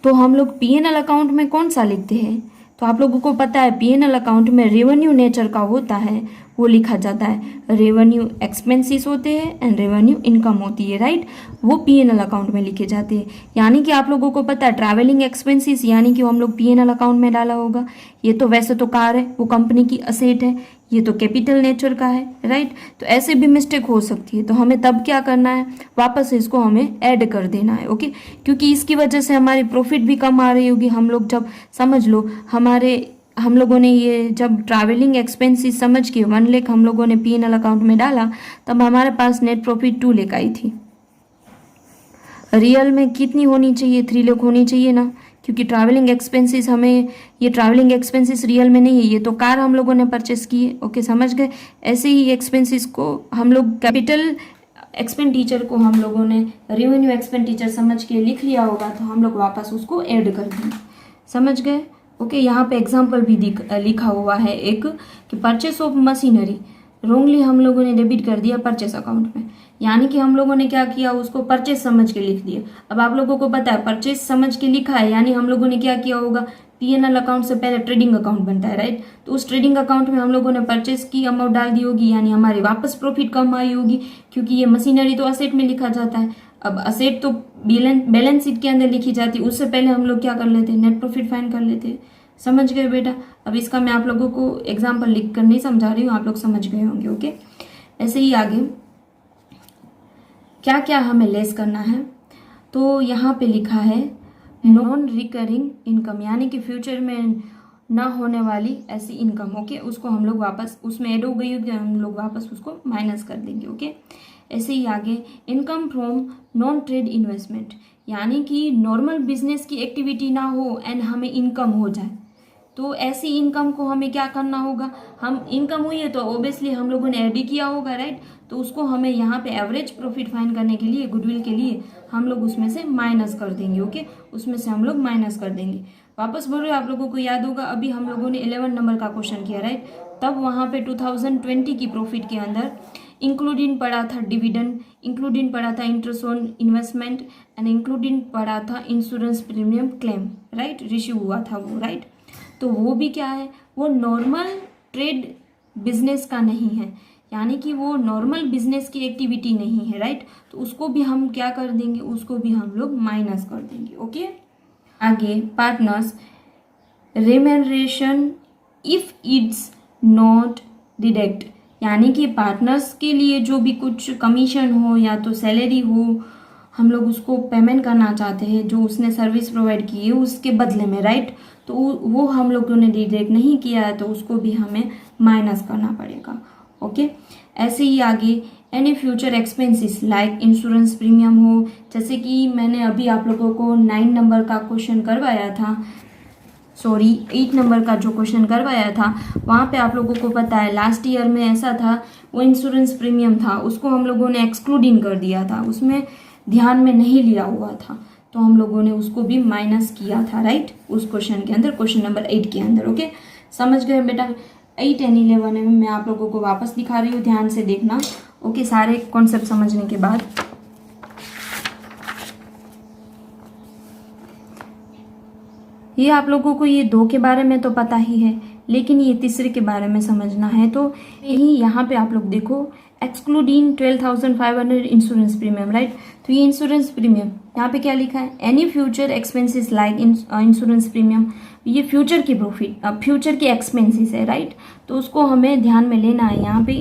तो हम लोग P&L अकाउंट में कौन सा लिखते हैं, तो आप लोगों को पता है P&L अकाउंट में रेवेन्यू नेचर का होता है, वो लिखा जाता है। रेवेन्यू एक्सपेंसेस होते हैं एंड रेवेन्यू इनकम होती है, राइट। वो P&L अकाउंट में लिखे जाते हैं। यानी कि आप लोगों को पता है ट्रैवलिंग एक्सपेंसेस यानी कि हम लोग P&L अकाउंट में डाला होगा। ये तो वैसे तो कार है, वो कंपनी की असेट है, ये तो कैपिटल नेचर का है, राइट। तो ऐसे भी मिस्टेक हो सकती है, तो हमें तब क्या करना है, वापस इसको हमें ऐड कर देना है, ओके। क्योंकि इसकी वजह से हमारी प्रॉफिट भी कम आ रही होगी। हम लोग जब समझ लो हम लोगों ने ये जब ट्रैवलिंग एक्सपेंसेस समझ के 1 लाख हम लोगों ने P&L अकाउंट में डाला, तब हमारे पास नेट प्रॉफिट 2 लाख आई थी। रियल में कितनी होनी चाहिए, 3 लाख होनी चाहिए ना, क्योंकि ट्रैवलिंग एक्सपेंसेस ये ट्रैवलिंग एक्सपेंसेस रियल में नहीं है, ये तो कार हम लोगों ने परचेस की है, ओके, समझ गए। ऐसे ही एक्सपेंसेस को हम लोग कैपिटल एक्सपेंडिचर को हम लोगों ने रेवेन्यू एक्सपेंडिचर समझ के लिख लिया होगा, तो हम लोग वापस उसको ऐड कर देंगे, समझ गए, ओके। यहाँ पे एग्जाम्पल भी लिखा हुआ है एक कि परचेस ऑफ मशीनरी रोंगली हम लोगों ने डेबिट कर दिया परचेस अकाउंट में, यानी कि हम लोगों ने क्या किया, उसको परचेस समझ के लिख दिया। अब आप लोगों को पता है परचेस समझ के लिखा है, यानी हम लोगों ने क्या किया होगा, P&L अकाउंट से पहले ट्रेडिंग अकाउंट बनता है, राइट। तो उस ट्रेडिंग अकाउंट में हम लोगों ने परचेस की अमाउंट डाल दी होगी, यानी हमारी वापस प्रॉफिट कम आई होगी, क्योंकि ये मशीनरी तो असेट में लिखा जाता है। अब असेट तो बैलेंस शीट के अंदर लिखी जाती है, उससे पहले हम लोग क्या कर लेते हैं, नेट प्रॉफिट फाइंड कर लेते हैं, समझ गए बेटा। अब इसका मैं आप लोगों को एग्जाम्पल लिख कर नहीं समझा रही हूँ, आप लोग समझ गए होंगे, ओके। ऐसे ही आगे क्या क्या हमें लेस करना है, तो यहाँ पे लिखा है नॉन रिकरिंग इनकम, यानी कि फ्यूचर में ना होने वाली ऐसी इनकम, ओके, उसको हम लोग वापस उसमें ऐड हो गई होगी, हम लोग वापस उसको माइनस कर देंगे, ओके। ऐसे ही आगे income from non trade investment, यानी कि नॉर्मल बिजनेस की एक्टिविटी ना हो एंड हमें इनकम हो जाए, तो ऐसी इनकम को हमें क्या करना होगा, हम इनकम हुई है तो ऑब्वियसली हम लोगों ने ऐड ही किया होगा, राइट। तो उसको हमें यहाँ पे एवरेज प्रॉफिट फाइंड करने के लिए, गुडविल के लिए हम लोग उसमें से माइनस कर देंगे, ओके, उसमें से हम लोग माइनस कर देंगे। वापस बोल रहे हो, आप लोगों को याद होगा अभी हम लोगों ने 11 नंबर का क्वेश्चन किया, राइट। तब वहाँ पे 2020 की प्रॉफिट के अंदर इंक्लूडिंग पड़ा था डिविडेंड, इंक्लूडिंग पड़ा था interest on investment and including पड़ा था insurance premium claim, right, receive हुआ था वो, राइट। तो वो भी क्या है, वो नॉर्मल ट्रेड बिजनेस का नहीं है, यानी कि वो नॉर्मल बिजनेस की एक्टिविटी नहीं है, राइट। तो उसको भी हम क्या कर देंगे, उसको भी हम लोग माइनस कर देंगे, ओके। आगे partners remuneration if it's not deduct, यानी कि पार्टनर्स के लिए जो भी कुछ कमीशन हो या तो सैलरी हो, हम लोग उसको पेमेंट करना चाहते हैं जो उसने सर्विस प्रोवाइड की है उसके बदले में, राइट। तो वो हम लोगों ने डिडक्ट नहीं किया है, तो उसको भी हमें माइनस करना पड़ेगा, ओके। ऐसे ही आगे any future expenses like insurance premium हो, जैसे कि मैंने अभी आप लोगों को 9 नंबर का क्वेश्चन करवाया था, 8 नंबर का जो क्वेश्चन करवाया था, वहाँ पे आप लोगों को पता है लास्ट ईयर में ऐसा था, वो इंश्योरेंस प्रीमियम था, उसको हम लोगों ने एक्सक्लूडिंग कर दिया था, उसमें ध्यान में नहीं लिया हुआ था, तो हम लोगों ने उसको भी माइनस किया था, राइट, उस क्वेश्चन के अंदर, क्वेश्चन नंबर 8 के अंदर, ओके। समझ गए बेटा। 8 एंड 11 में मैं आप लोगों को वापस दिखा रही हूँ, ध्यान से देखना, ओके, सारे कॉन्सेप्ट समझने के बाद। ये आप लोगों को ये 2 के बारे में तो पता ही है, लेकिन ये तीसरे के बारे में समझना है, तो यही यहाँ पे आप लोग देखो एक्सक्लूडिंग 12,500 इंश्योरेंस प्रीमियम, राइट। तो ये इंश्योरेंस प्रीमियम यहाँ पे क्या लिखा है, any future expenses like insurance premium, ये फ्यूचर की प्रॉफिट, फ्यूचर के एक्सपेंसेस है, राइट। तो उसको हमें ध्यान में लेना है, यहाँ पे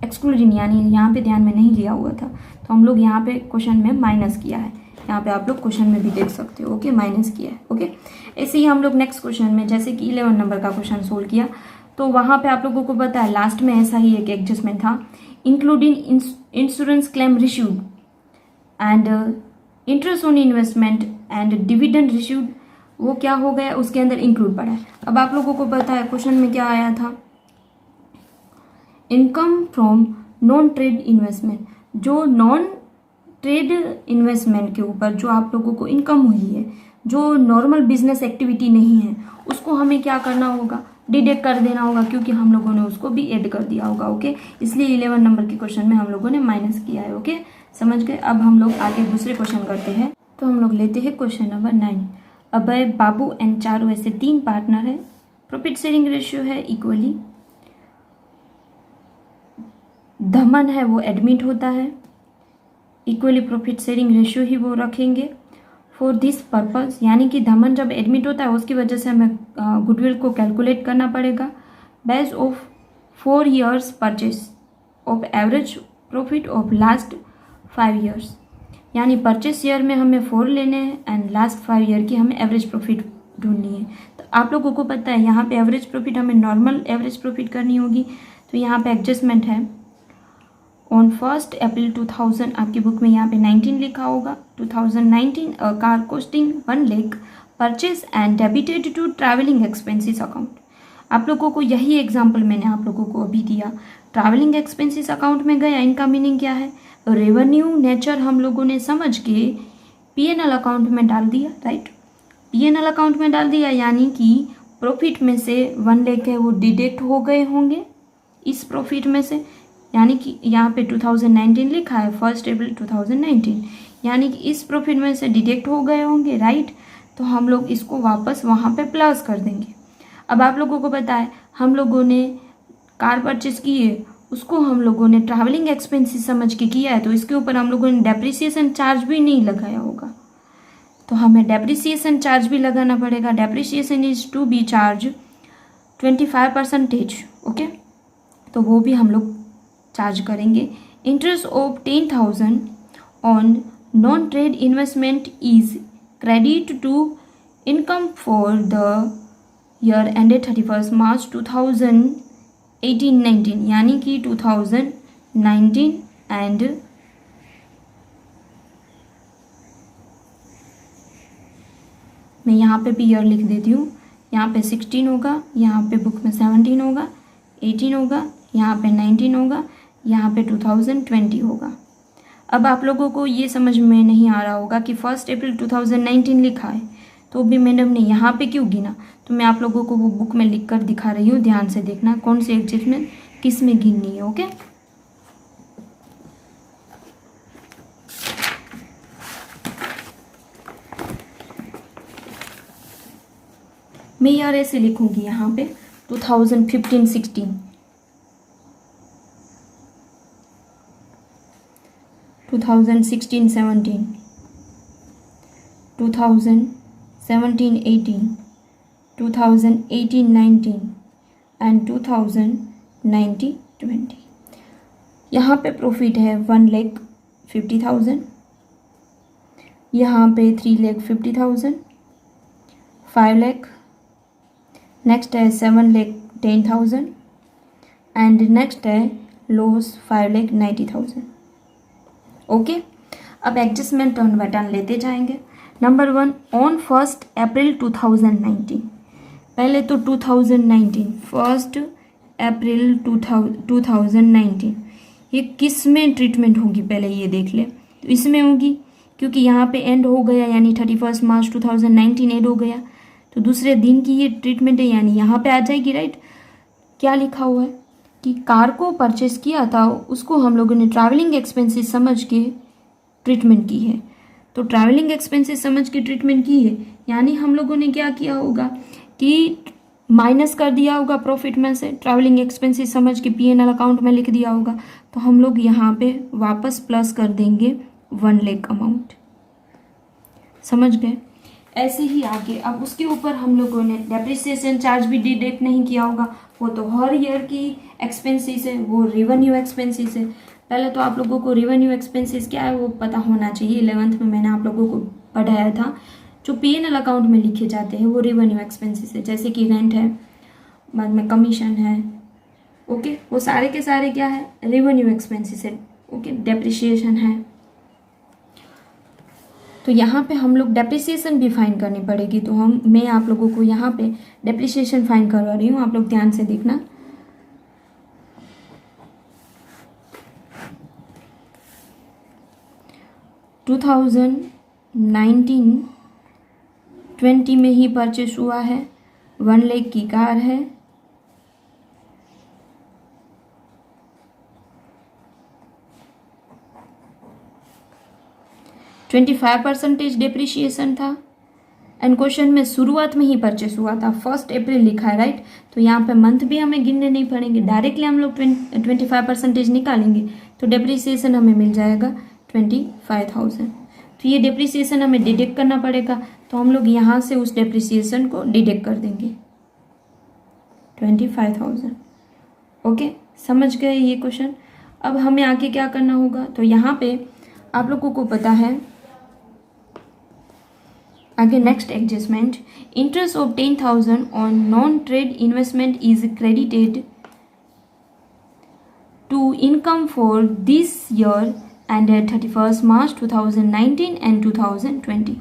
एक्सक्लूडिंग यानी यहाँ पे ध्यान में नहीं लिया हुआ था, तो हम लोग यहाँ पे क्वेश्चन में माइनस किया है, यहाँ पे आप लोग क्वेश्चन में भी देख सकते हो, ओके, माइनस किया है, ओके। ऐसे ही हम लोग नेक्स्ट क्वेश्चन में जैसे कि 11 नंबर का क्वेश्चन सोल्व किया, तो वहाँ पे आप लोगों को पता है लास्ट में ऐसा ही एक एडजस्टमेंट था, including insurance claim received and interest on investment and dividend received, वो क्या हो गया, उसके अंदर इंक्लूड पड़ा है। अब आप लोगों को पता है क्वेश्चन में क्या आया था, income from non trade investment, जो नॉन ट्रेड इन्वेस्टमेंट के ऊपर जो आप लोगों को इनकम हुई है, जो नॉर्मल बिजनेस एक्टिविटी नहीं है, उसको हमें क्या करना होगा, डिडक्ट कर देना होगा, क्योंकि हम लोगों ने उसको भी ऐड कर दिया होगा, ओके। इसलिए 11 नंबर के क्वेश्चन में हम लोगों ने माइनस किया है, ओके, समझ गए। अब हम लोग आगे दूसरे क्वेश्चन करते हैं, तो हम लोग लेते हैं question number 9। Abhay, Babu and Charu ऐसे 3 पार्टनर है, प्रॉफिट शेयरिंग रेशियो है इक्वली, धमन है वो एडमिट होता है, इक्वली प्रॉफिट शेयरिंग रेशियो ही वो रखेंगे फॉर दिस पर्पस, यानी कि धमन जब एडमिट होता है उसकी वजह से हमें गुडविल को कैलकुलेट करना पड़ेगा base of 4 years purchase of average profit of last 5 years, यानी परचेस ईयर में हमें 4 लेने हैं एंड लास्ट 5 year की हमें एवरेज प्रॉफिट ढूंढनी है। तो आप लोगों को पता है यहाँ पे एवरेज प्रॉफिट हमें नॉर्मल एवरेज प्रॉफिट करनी होगी, तो यहाँ पे एडजस्टमेंट है ऑन 1st April 2000, आपकी बुक में यहाँ पे 19 लिखा होगा, 2019 car costing 1 lakh purchase and debited to travelling expenses account. आप लोगों को यही एग्जांपल मैंने आप लोगों को अभी दिया, ट्रैवलिंग एक्सपेंसेस अकाउंट में गया, इनका मीनिंग क्या है, रेवेन्यू नेचर हम लोगों ने समझ के पीएनएल अकाउंट में डाल दिया, राइट, पीएनएल अकाउंट में डाल दिया, यानी कि प्रॉफिट में से 1 लाख है वो डिडक्ट हो गए होंगे इस प्रॉफिट में से, यानी कि यहाँ पे 2019 लिखा है 1st April 2019, यानी कि इस प्रॉफिट में से डिडक्ट हो गए होंगे, राइट, तो हम लोग इसको वापस वहाँ पे प्लस कर देंगे। अब आप लोगों को पता है हम लोगों ने कार परचेस की है, उसको हम लोगों ने ट्रैवलिंग एक्सपेंसेस समझ के किया है, तो इसके ऊपर हम लोगों ने डेप्रिसिएशन चार्ज भी नहीं लगाया होगा, तो हमें डेप्रिसिएशन चार्ज भी लगाना पड़ेगा। Depreciation is to be charge 25%, okay, तो वो भी हम लोग चार्ज करेंगे। Interest of 10,000 on non trade investment is credit to income for the year ended 31st March 2018-19, यानी कि 2019 एंड मैं यहाँ पे भी ईयर लिख देती हूँ, यहाँ पे 16 होगा, यहाँ पे बुक में 17 होगा, 18 होगा, यहाँ पे 19 होगा, यहाँ पे 2020 होगा। अब आप लोगों को ये समझ में नहीं आ रहा होगा कि 1st April 2019 लिखा है, तो भी मैडम ने यहाँ पे क्यों गिना, तो मैं आप लोगों को वो बुक में लिख कर दिखा रही हूँ, ध्यान से देखना कौन से एडजस्टमेंट किस में गिननी है, ओके। मैं यार ऐसे लिखूंगी यहाँ पे 2015-16, 2016-17, 2017-18, 2018-19 एंड 2019-20। यहाँ पे प्रॉफिट है 1,50,000, यहाँ पे 3,50,000, 5 लाख, नेक्स्ट है 7,10,000 एंड नेक्स्ट है लॉस 5,90,000, ओके। अब एडजस्टमेंट टर्न बाय टर्न लेते जाएंगे। नंबर 1, ऑन 1st April 2019, पहले तो 2019 1st April 2019 ये किस में ट्रीटमेंट होगी पहले ये देख ले, तो इसमें होगी क्योंकि यहाँ पे एंड हो गया, यानी 31st March 2019 एंड हो गया, तो दूसरे दिन की ये ट्रीटमेंट है, यानी यहाँ पे आ जाएगी, राइट। क्या लिखा हुआ है कि कार को परचेस किया था उसको हम लोगों ने ट्रैवलिंग एक्सपेंसेस समझ के ट्रीटमेंट की है, तो ट्रैवलिंग एक्सपेंसेस समझ के ट्रीटमेंट की है, यानी हम लोगों ने क्या किया होगा कि माइनस कर दिया होगा प्रॉफिट में से, ट्रैवलिंग एक्सपेंसेस समझ के पीएनएल अकाउंट में लिख दिया होगा, तो हम लोग यहाँ पे वापस प्लस कर देंगे 1 लाख अमाउंट, समझ गए। ऐसे ही आगे अब उसके ऊपर हम लोगों ने डेप्रिसिएशन चार्ज भी डिडक्ट नहीं किया होगा, वो तो हर ईयर की एक्सपेंसेस है, वो रेवेन्यू एक्सपेंसेस है। पहले तो आप लोगों को रेवेन्यू एक्सपेंसेस क्या है वो पता होना चाहिए, 11th में मैंने आप लोगों को पढ़ाया था। जो पीएनएल अकाउंट में लिखे जाते हैं वो रेवेन्यू एक्सपेंसेस है, जैसे कि रेंट है, बाद में कमीशन है, ओके, वो सारे के सारे क्या है, रेवेन्यू एक्सपेंसेस है, ओके। डेप्रिसिएशन है, तो यहाँ पे हम लोग डेप्रिसिएशन भी फाइन करनी पड़ेगी, तो मैं आप लोगों को यहाँ पे डेप्रिसिएशन फाइन करवा रही हूँ, आप लोग ध्यान से देखना। टू 2019-20 में ही परचेस हुआ है, 1 लाख की कार है, %25 डेप्रिसिएशन था, एंड क्वेश्चन में शुरुआत में ही परचेस हुआ था, 1 अप्रैल लिखा है, राइट। तो यहाँ पे मंथ भी हमें गिनने नहीं पड़ेंगे, डायरेक्टली हम लोग 25% निकालेंगे तो डेप्रिसिएशन हमें मिल जाएगा 25,000। तो ये डेप्रिसिएशन हमें डिडक्ट करना पड़ेगा, तो हम लोग यहाँ से उस डेप्रिसिएशन को डिडक्ट कर देंगे 25,000। ओके, समझ गए ये क्वेश्चन। अब हमें आगे क्या करना होगा, तो यहाँ पे आप लोगों को पता है आगे next adjustment, interest of 10,000 on non trade investment is credited to income for this year end at 31 March 2019 and 2020।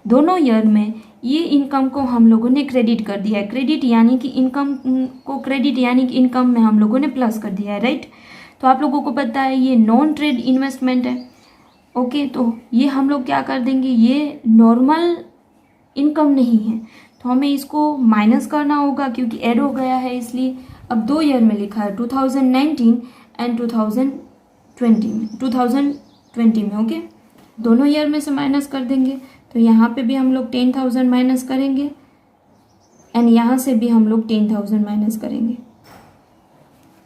दोनों ईयर में ये इनकम को हम लोगों ने क्रेडिट कर दिया है। क्रेडिट यानी कि इनकम को क्रेडिट यानी कि इनकम में हम लोगों ने प्लस कर दिया है, राइट। तो आप लोगों को पता है ये नॉन ट्रेड इन्वेस्टमेंट है। ओके, तो ये हम लोग क्या कर देंगे, ये नॉर्मल इनकम नहीं है, तो हमें इसको माइनस करना होगा क्योंकि ऐड हो गया है, इसलिए अब 2 ईयर में लिखा है 2019 एंड 2020 में। ओके, दोनों ईयर में से माइनस कर देंगे, तो यहाँ पे भी हम लोग 10,000 माइनस करेंगे एंड यहाँ से भी हम लोग 10,000 माइनस करेंगे।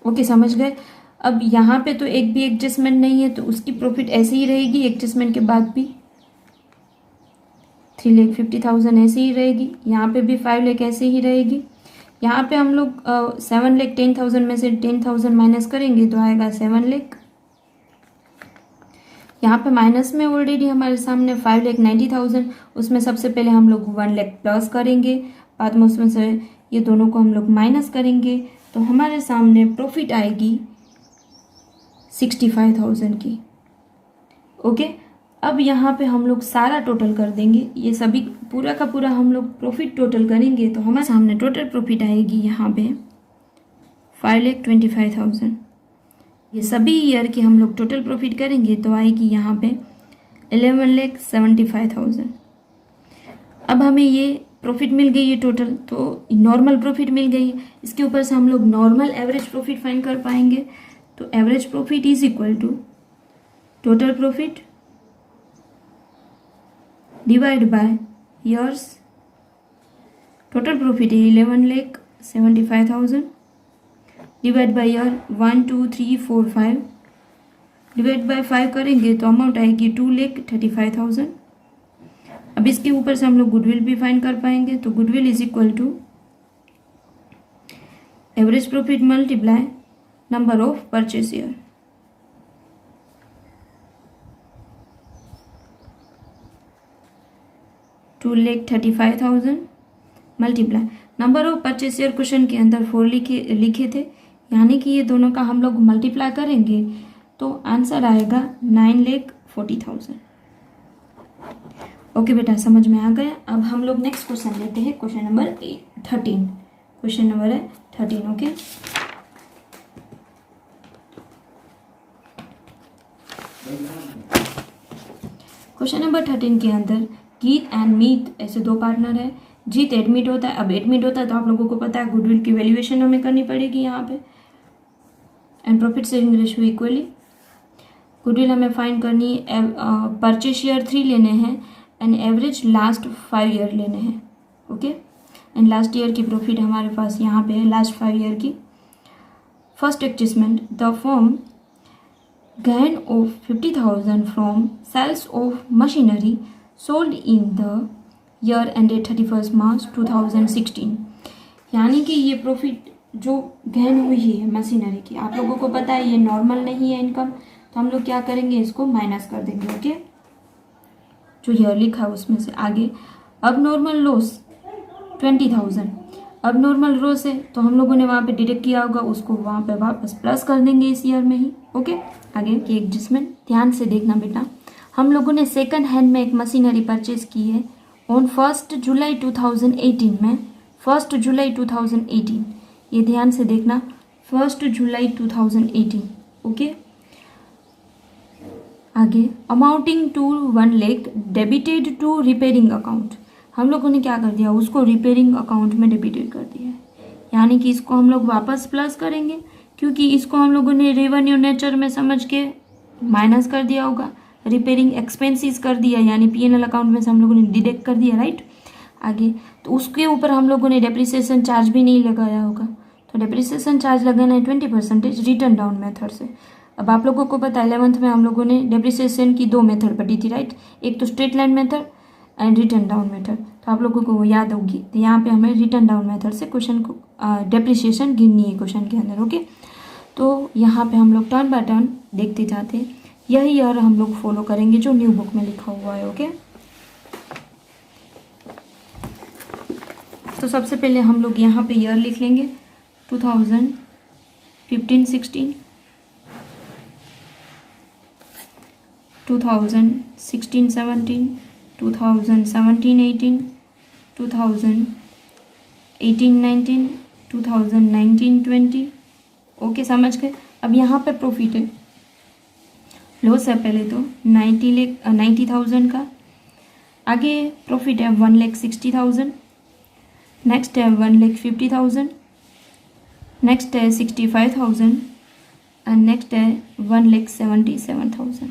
ओके, समझ गए। अब यहाँ पे तो एक भी एडजस्टमेंट नहीं है, तो उसकी प्रॉफिट ऐसे ही रहेगी, एडजस्टमेंट के बाद भी 3,50,000 ऐसे ही रहेगी। यहाँ पे भी 5 लाख ऐसे ही रहेगी। यहाँ पे हम लोग 7,10,000 में से 10,000 माइनस करेंगे तो आएगा 7 लाख। यहाँ पे माइनस में ऑलरेडी हमारे सामने 5,90,000, उसमें सबसे पहले हम लोग 1 लाख प्लस करेंगे, बाद में उसमें से ये दोनों को हम लोग माइनस करेंगे, तो हमारे सामने प्रॉफिट आएगी 65,000 की। ओके, अब यहाँ पे हम लोग सारा टोटल कर देंगे, ये सभी पूरा का पूरा हम लोग प्रॉफिट टोटल करेंगे, तो हमारे सामने टोटल प्रॉफिट आएगी यहाँ पे 5,25,000। ये सभी ईयर की हम लोग टोटल प्रॉफिट करेंगे तो आएगी यहाँ पे 11,75,000। अब हमें ये प्रॉफिट मिल गई है टोटल, तो नॉर्मल प्रॉफिट मिल गई है, इसके ऊपर से हम लोग नॉर्मल एवरेज प्रॉफिट फाइंड कर पाएंगे। तो average profit is equal to total profit divide by years. Total profit है 11,75,000 divide by year 1 2 3 4 5 divide by 5 करेंगे तो अमाउंट आएगी 2,35,000। अब इसके ऊपर से हम लोग गुडविल भी फाइंड कर पाएंगे, तो goodwill is equal to average profit multiply number of purchase year. $2,35,000 multiply number of purchase year, question के अंदर 4 लिखे थे, यानी कि ये दोनों का हम लोग मल्टीप्लाई करेंगे तो आंसर आएगा 9,40,000। ओके बेटा, समझ में आ गया। अब हम लोग नेक्स्ट क्वेश्चन लेते हैं, क्वेश्चन नंबर 13। क्वेश्चन नंबर है 13। ओके, क्वेश्चन नंबर 13 के अंदर गीत एंड मीत ऐसे 2 पार्टनर है। जीत एडमिट होता है, अब एडमिट होता है तो आप लोगों को पता है गुडविल की वैल्यूएशन हमें करनी पड़ेगी यहाँ पे, and profit sharing ratio equally. Goodwill हमें फाइंड करनी है, परचेस ईयर 3 लेने हैं एंड एवरेज लास्ट 5 ईयर लेने हैं। ओके, एंड लास्ट ईयर की प्रॉफिट हमारे पास यहाँ पे है, लास्ट 5 ईयर की। First adjustment, the firm gain of 50,000 from sales of machinery sold in the year ended 31st March 2016। यानी कि ये प्रॉफिट जो गेन हुई है मशीनरी की, आप लोगों को पता है ये नॉर्मल नहीं है इनकम, तो हम लोग क्या करेंगे, इसको माइनस कर देंगे। ओके, जो ईयर लिखा है उसमें से आगे। अब नॉर्मल लॉस 20,000, अब नॉर्मल लॉस है तो हम लोगों ने वहाँ पे डिडक्ट किया होगा, उसको वहाँ पे वापस प्लस कर देंगे इस ईयर में ही। ओके, आगे की एडजस्टमेंट ध्यान से देखना बेटा। हम लोगों ने सेकंड हैंड में एक मशीनरी परचेज की है ऑन 1 जुलाई 2018 में, 1 जुलाई 2018, ये ध्यान से देखना, 1 जुलाई 2018। ओके, आगे amounting to 1 lakh debited to repairing account. हम लोगों ने क्या कर दिया, उसको रिपेयरिंग अकाउंट में डेबिटेड कर दिया है, यानी कि इसको हम लोग वापस प्लस करेंगे क्योंकि इसको हम लोगों ने रेवेन्यू नेचर में समझ के माइनस कर दिया होगा, रिपेयरिंग एक्सपेंसेस कर दिया, यानी पीएनएल अकाउंट में से हम लोगों ने डिडक्ट कर दिया, राइट। आगे तो उसके ऊपर हम लोगों ने डेप्रिसिएशन चार्ज भी नहीं लगाया होगा, तो डेप्रिसिएशन चार्ज लगाना है 20% रिटर्न डाउन मेथड से। अब आप लोगों को पता है 11th में हम लोगों ने डेप्रिसिएशन की 2 मेथड पढ़ी थी, राइट, एक तो straight line method and return down method, तो आप लोगों को वो याद होगी। तो यहाँ पे हमें रिटर्न डाउन मेथड से क्वेश्चन को डेप्रिसिएशन गिननी है क्वेश्चन के अंदर, ओके। तो यहाँ पे हम लोग टर्न बाय टर्न देखते जाते हैं, यही ईयर हम लोग फॉलो करेंगे जो न्यू बुक में लिखा हुआ है, ओके। तो सबसे पहले हम लोग यहाँ पे ईयर लिख लेंगे 2015-16, 2016-17, 2017-18, 2018-19, 2019-20, ओके, समझ गए। अब यहाँ पे प्रॉफिट है, लॉस है पहले तो 90,000 का, आगे प्रॉफिट है 1,60,000, नेक्स्ट है 1,50,000, नेक्स्ट है 65,000 एंड नेक्स्ट है 1,77,000।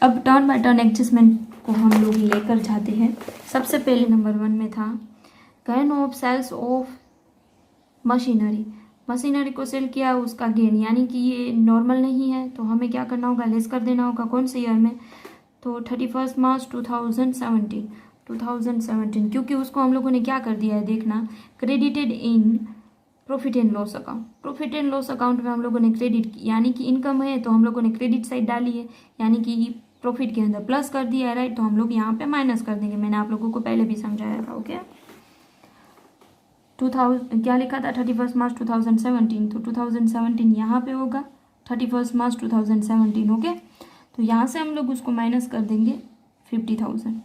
अब टर्न बाय टर्न एडजस्टमेंट को हम लोग लेकर जाते हैं। सबसे पहले नंबर 1 में था gain of sales of machinery, machinery को सेल किया उसका गेन, यानी कि ये नॉर्मल नहीं है तो हमें क्या करना होगा, लेस कर देना होगा। कौन से ईयर में, तो 31 मार्च 2017, क्योंकि उसको हम लोगों ने क्या कर दिया है देखना, credited in profit and loss account. Profit and loss account में हम लोगों ने क्रेडिट, यानी कि इनकम है तो हम लोगों ने क्रेडिट साइड डाली है, यानी कि प्रॉफिट के अंदर प्लस कर दिया है, राइट, तो हम लोग यहाँ पे माइनस कर देंगे। मैंने आप लोगों को पहले भी समझाया था, ओके। 2000 क्या लिखा था, 31 मार्च 2017, तो 2017 यहाँ पे होगा 31 मार्च 2017, ओके। तो यहाँ से हम लोग उसको माइनस कर देंगे 50,000।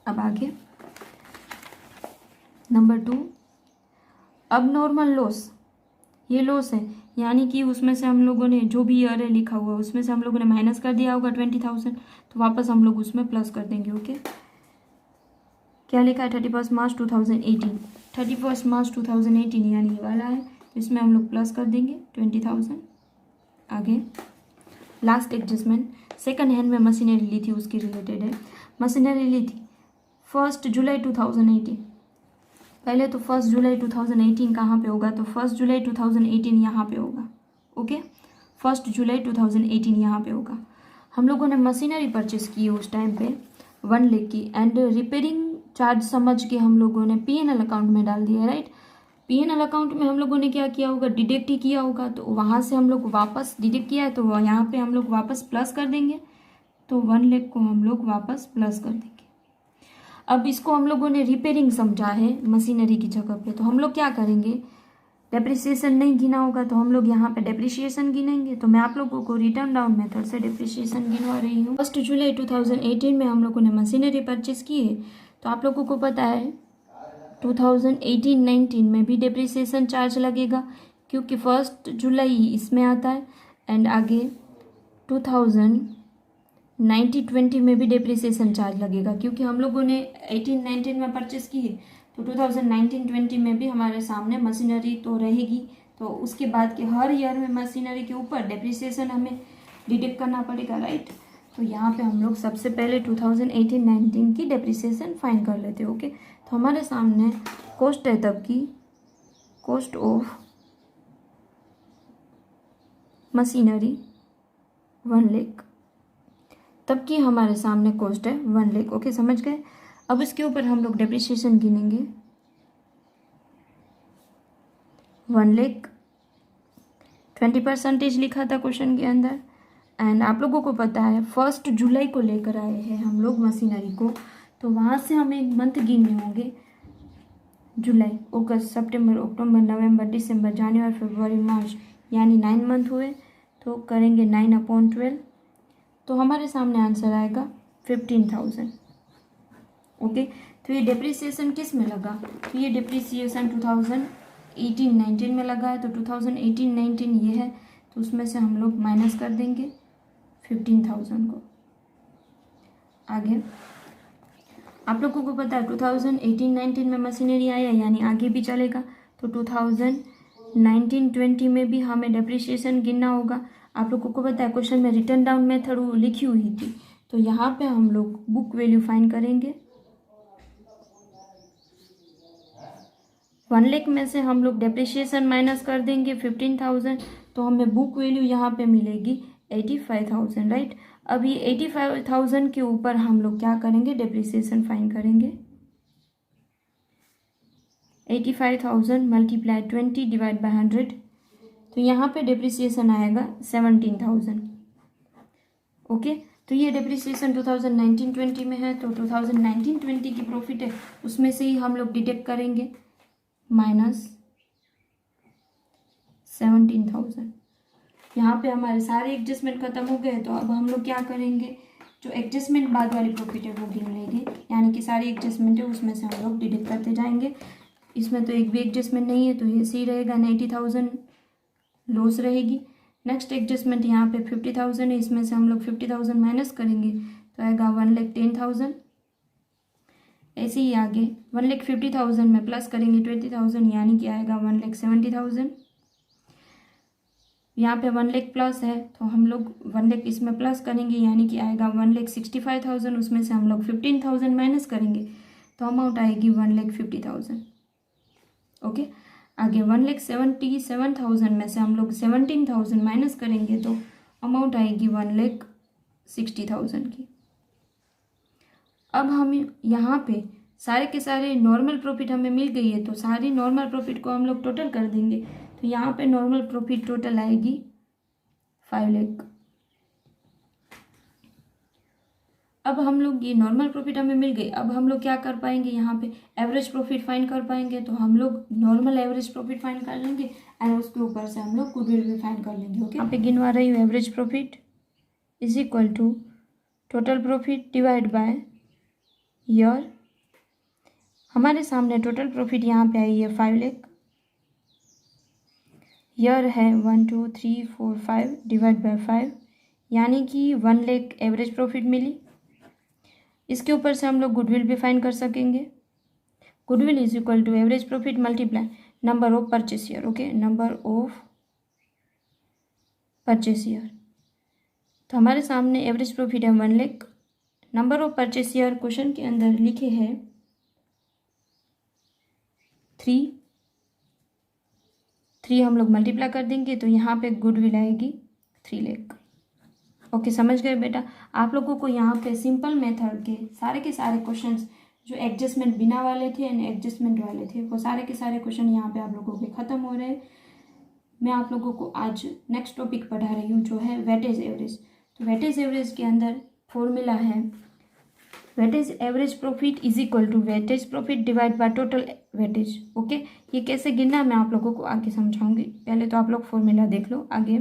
अब आगे नंबर 2, अब नॉर्मल लॉस, ये लॉस है, यानी कि उसमें से हम लोगों ने जो भी ईयर है लिखा हुआ है उसमें से हम लोगों ने माइनस कर दिया होगा 20,000, तो वापस हम लोग उसमें प्लस कर देंगे, ओके। क्या लिखा है, 31 मार्च 2018, 31 मार्च 2018 यानी ये वाला है, तो इसमें हम लोग प्लस कर देंगे 20,000। आगे लास्ट एडजस्टमेंट, सेकंड हैंड में मशीनरी ली थी उसकी रिलेटेड है। मशीनरी ली थी 1 जुलाई 2018, पहले तो 1 जुलाई 2018 कहाँ पे होगा, तो 1 जुलाई 2018 यहाँ पे होगा, ओके। 1 जुलाई 2018 यहाँ पे होगा। हम लोगों ने मशीनरी परचेस की उस टाइम पे 1 लाख की, एंड रिपेयरिंग चार्ज समझ के हम लोगों ने पीएनएल अकाउंट में डाल दिया, राइट। पीएनएल अकाउंट में हम लोगों ने क्या किया होगा, डिडक्ट ही किया होगा, तो वहाँ से हम लोग वापस डिडक्ट किया है तो यहाँ पे हम लोग वापस प्लस कर देंगे, तो 1 लाख को हम लोग वापस प्लस कर देंगे। अब इसको हम लोगों ने रिपेयरिंग समझा है मशीनरी की जगह पे, तो हम लोग क्या करेंगे, डेप्रिसिएशन नहीं गिना होगा तो हम लोग यहाँ पे डेप्रिसिएशन गिनेंगे। तो मैं आप लोगों को रिटर्न डाउन मेथड से डेप्रिसिएशन गिनवा रही हूँ। 1 जुलाई 2018 में हम लोगों ने मशीनरी परचेस की है, तो आप लोगों को पता है 2018-19 में भी डेप्रिसिएशन चार्ज लगेगा, क्योंकि 1 जुलाई इसमें आता है, एंड आगे 2019-20 में भी डेप्रिसिएशन चार्ज लगेगा, क्योंकि हम लोगों ने 18-19 में परचेस की है, तो 2019-20 में भी हमारे सामने मशीनरी तो रहेगी, तो उसके बाद के हर ईयर में मशीनरी के ऊपर डेप्रिसिएशन हमें डिडक्ट करना पड़ेगा, राइट। तो यहाँ पे हम लोग सबसे पहले 2018-19 की डेप्रिसिएशन फाइंड कर लेते हैं, ओके। तो हमारे सामने कॉस्ट है तब की, कॉस्ट ऑफ मशीनरी 1 लाख, तब की हमारे सामने कॉस्ट है 1 लाख, ओके, समझ गए। अब इसके ऊपर हम लोग डेप्रिसिएशन गिनेंगे 1 लाख, 20% लिखा था क्वेश्चन के अंदर, एंड आप लोगों को पता है 1 जुलाई को लेकर आए हैं हम लोग मशीनरी को, तो वहाँ से हमें मंथ गिनने होंगे, जुलाई, अगस्त, सितंबर, अक्टूबर, नवंबर, दिसंबर, जनवरी, फरवरी, मार्च, यानी 9 मंथ हुए, तो करेंगे 9/12, तो हमारे सामने आंसर आएगा 15,000, ओके। तो ये डेप्रिसिएशन किस में लगा, तो ये डेप्रिसिएशन 2018-19 में लगा है, तो 2018-19 ये है, तो उसमें से हम लोग माइनस कर देंगे 15,000 को। आगे आप लोगों को पता है 2018-19 में मशीनरी आया, यानी आगे भी चलेगा, तो 2019-20 में भी हमें डेप्रिसिएशन गिनना होगा। आप लोगों को पता है क्वेश्चन में रिटर्न डाउन मेथड लिखी हुई थी, तो यहाँ पे हम लोग बुक वैल्यू फाइंड करेंगे। 1 लाख में से हम लोग डेप्रिसिएशन माइनस कर देंगे 15,000, तो हमें बुक वैल्यू यहाँ पे मिलेगी 85,000, राइट। अब ये 85,000 के ऊपर हम लोग क्या करेंगे, डेप्रिसिएशन फाइंड करेंगे। 85,000 मल्टीप्लाई 20 डिवाइड बाय 100, तो यहाँ पे डेप्रिसिएशन आएगा 17,000। ओके, तो ये डेप्रिसिएशन 2019-20 में है, तो 2019-20 की प्रॉफिट है उसमें से ही हम लोग डिडक्ट करेंगे माइनस 17,000। यहाँ पे हमारे सारे एडजस्टमेंट खत्म हो गए, तो अब हम लोग क्या करेंगे, जो एडजस्टमेंट बाद वाली प्रॉफिट है वो गिन लेंगे, यानी कि सारी एडजस्टमेंट है उसमें से हम लोग डिडक्ट करते जाएंगे। इसमें तो एक भी एडजस्टमेंट नहीं है, तो ये सही रहेगा, 90,000 लॉस रहेगी। नेक्स्ट एडजस्टमेंट यहाँ पे 50,000 है, इसमें से हम लोग 50,000 माइनस करेंगे तो आएगा 1,10,000। ऐसे ही आगे 1,50,000 में प्लस करेंगे 20,000, यानी कि आएगा 1,70,000। यहाँ पे 1 लाख प्लस है, तो हम लोग 1 लाख इसमें प्लस करेंगे, यानी कि आएगा 1,65,000। उसमें से हम लोग 15,000 माइनस करेंगे तो अमाउंट आएगी 1,50,000। ओके, आगे 1,77,000 में से हम लोग 17,000 माइनस करेंगे तो अमाउंट आएगी 1,60,000 की। अब हमें यहाँ पे सारे के सारे नॉर्मल प्रॉफिट हमें मिल गई है, तो सारी नॉर्मल प्रॉफिट को हम लोग टोटल कर देंगे, तो यहाँ पे नॉर्मल प्रॉफिट टोटल आएगी 5 लाख। अब हम लोग ये नॉर्मल प्रॉफिट हमें मिल गई, अब हम लोग क्या कर पाएंगे, यहाँ पे एवरेज प्रॉफिट फाइंड कर पाएंगे, तो हम लोग नॉर्मल एवरेज प्रॉफिट फाइंड कर लेंगे एंड उसके ऊपर से हम लोग गुडविल भी फाइंड कर लेंगे। ओके, यहाँ पे गिनवा रही हूँ, average profit is equal to total profit divide by year. हमारे सामने टोटल प्रॉफिट यहाँ पे आई है 5 लाख, ईयर है 1 2 3 4 5 डिवाइड बाय 5, यानी कि 1 लाख एवरेज प्रॉफिट मिली। इसके ऊपर से हम लोग गुडविल भी फाइंड कर सकेंगे। Goodwill is equal to average profit multiply number of purchase year. Okay, number of purchase year, तो हमारे सामने एवरेज प्रॉफिट है 1 lakh, number of purchase year question के अंदर लिखे हैं 3 हम लोग मल्टीप्लाई कर देंगे तो यहाँ पे गुडविल आएगी 3 लाख। ओके, समझ गए बेटा। आप लोगों को यहाँ पे सिंपल मेथड के सारे क्वेश्चंस जो एडजस्टमेंट बिना वाले थे एंड एडजस्टमेंट वाले थे, वो सारे के सारे क्वेश्चन यहाँ पे आप लोगों के ख़त्म हो रहे हैं। मैं आप लोगों को आज नेक्स्ट टॉपिक पढ़ा रही हूँ जो है वेटेज एवरेज। तो वेटेज एवरेज के अंदर फॉर्मूला है weightage average profit is equal to weightage profit divide by total weightage. Okay, ये कैसे गिनना है मैं आप लोगों को आगे समझाऊंगी, पहले तो आप लोग फॉर्मूला देख लो। आगे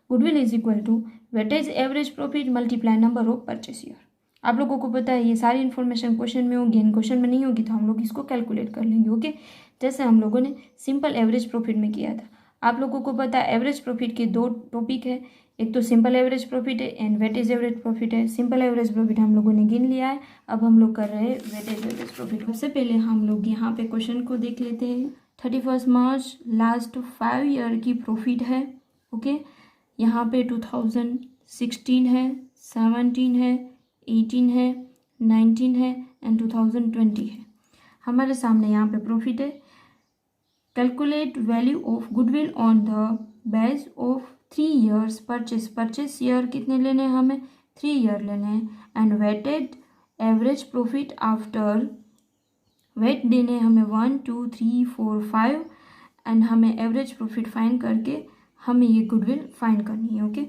goodwill is equal to weightage average profit multiply number of purchase year. आप लोगों को पता है ये सारी इन्फॉर्मेशन क्वेश्चन में होगी, इन क्वेश्चन में नहीं होगी, तो हम लोग इसको कैलकुलेट कर लेंगे। ओके, जैसे हम लोगों ने सिंपल एवरेज प्रॉफिट में किया था। आप लोगों को पता है एवरेज प्रॉफिट के 2 टॉपिक है, एक तो सिंपल एवरेज प्रॉफिट है एंड वेटेज एवरेज प्रॉफिट है। सिंपल एवरेज प्रॉफिट हम लोगों ने गिन लिया है, अब हम लोग कर रहे हैं वेटेज एवरेज प्रॉफिट। सबसे पहले हम लोग यहाँ पे क्वेश्चन को देख लेते हैं। 31 मार्च लास्ट 5 ईयर की प्रॉफिट है। ओके, यहाँ पे 2016 है, 17 है, 18 है, 19 है एंड 2020 है। हमारे सामने यहाँ पे प्रॉफिट है। Calculate value of goodwill on the base of 3 years purchase year कितने लेने हैं, हमें 3 ईयर लेने हैं and weighted average profit after weight देने हैं हमें 1 2 3 4 5 एंड हमें एवरेज प्रॉफिट फाइंड करके हमें ये गुडविल फाइंड करनी है। ओके,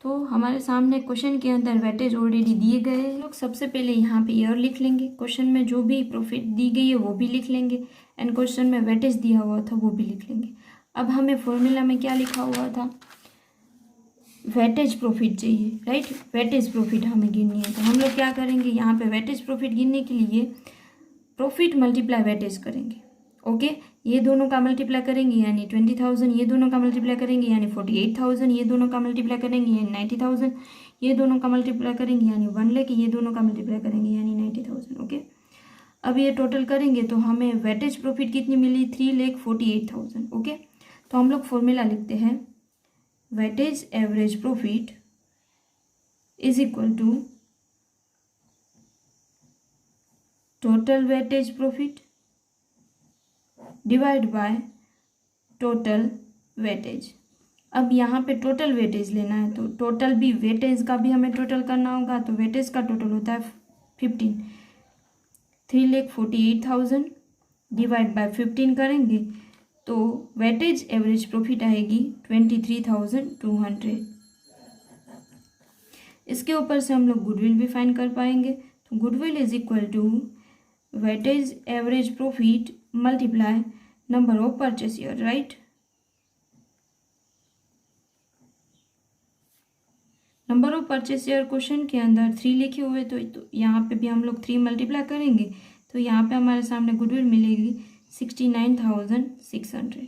तो हमारे सामने क्वेश्चन के अंदर वेटेज ऑलरेडी दिए गए हैं। लोग सबसे पहले यहाँ पे ईयर लिख लेंगे, क्वेश्चन में जो भी प्रॉफिट दी गई है वो भी लिख लेंगे एंड क्वेश्चन में वेटेज दिया हुआ था वो भी लिख लेंगे। अब हमें फॉर्मूला में क्या लिखा हुआ था, वेटेज प्रॉफिट चाहिए, राइट। वेटेज प्रॉफिट हमें गिननी है, तो हम लोग क्या करेंगे, यहाँ पे वेटेज प्रॉफिट गिनने के लिए प्रॉफिट मल्टीप्लाई वेटेज करेंगे। ओके, ये दोनों का मल्टीप्लाई करेंगे यानी 20,000, ये दोनों का मल्टीप्लाई करेंगे यानी 48,000, ये दोनों का मल्टीप्लाई करेंगे यानी 90,000, ये दोनों का मल्टीप्लाई करेंगे यानी 1 लाख, ये दोनों का मल्टीप्लाई करेंगे यानी 90,000। ओके, अब ये टोटल करेंगे तो हमें वेटेज प्रॉफिट कितनी मिली, 3,48,000। ओके, तो हम लोग फॉर्मूला लिखते हैं weightage average profit is equal to total weightage profit divide by total weightage. अब यहाँ पे टोटल वेटेज लेना है तो टोटल भी वेटेज का भी हमें टोटल करना होगा। तो वेटेज का टोटल होता है 15, 3,48,000 डिवाइड बाय 15 करेंगे तो वेटेज एवरेज प्रॉफिट आएगी 23,200। इसके ऊपर से हम लोग गुडविल भी फाइंड कर पाएंगे। तो goodwill is equal to weightage average profit multiply number of purchase year, right. Number of purchase year question के अंदर 3 लिखे हुए तो यहाँ पे भी हम लोग 3 मल्टीप्लाई करेंगे तो यहाँ पे हमारे सामने गुडविल मिलेगी 69,600।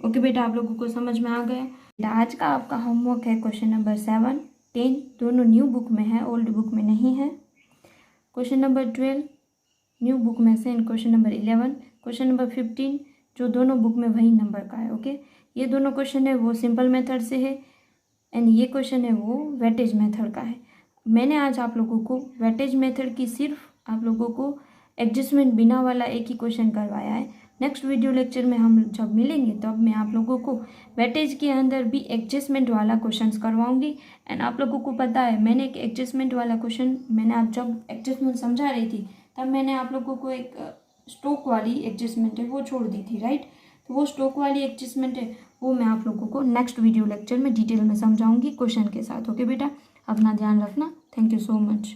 ओके बेटा, आप लोगों को समझ में आ गया। बेटा आज का आपका होमवर्क है क्वेश्चन नंबर 7, 10 दोनों न्यू बुक में है, ओल्ड बुक में नहीं है। क्वेश्चन नंबर 12 न्यू बुक में से, क्वेश्चन नंबर 11, क्वेश्चन नंबर 15 जो दोनों बुक में वही नंबर का है। ओके, ये दोनों क्वेश्चन है वो सिंपल मेथड से है एंड ये क्वेश्चन है वो वेटेज मेथड का है। मैंने आज आप लोगों को वेटेज मेथड की सिर्फ आप लोगों को एडजस्टमेंट बिना वाला एक ही क्वेश्चन करवाया है। नेक्स्ट वीडियो लेक्चर में हम जब मिलेंगे तब मैं आप लोगों को वेटेज के अंदर भी एडजस्टमेंट वाला क्वेश्चन करवाऊंगी। एंड आप लोगों को पता है मैंने एक एडजस्टमेंट वाला क्वेश्चन, मैंने आप जब एडजस्टमेंट समझा रही थी तब मैंने आप लोगों को एक स्टोक वाली एडजस्टमेंट है वो छोड़ दी थी, राइट। तो वो स्टोक वाली एडजस्टमेंट है वो मैं आप लोगों को नेक्स्ट वीडियो लेक्चर में डिटेल में समझाऊंगी क्वेश्चन के साथ। ओके बेटा, अपना ध्यान रखना। Thank you so much.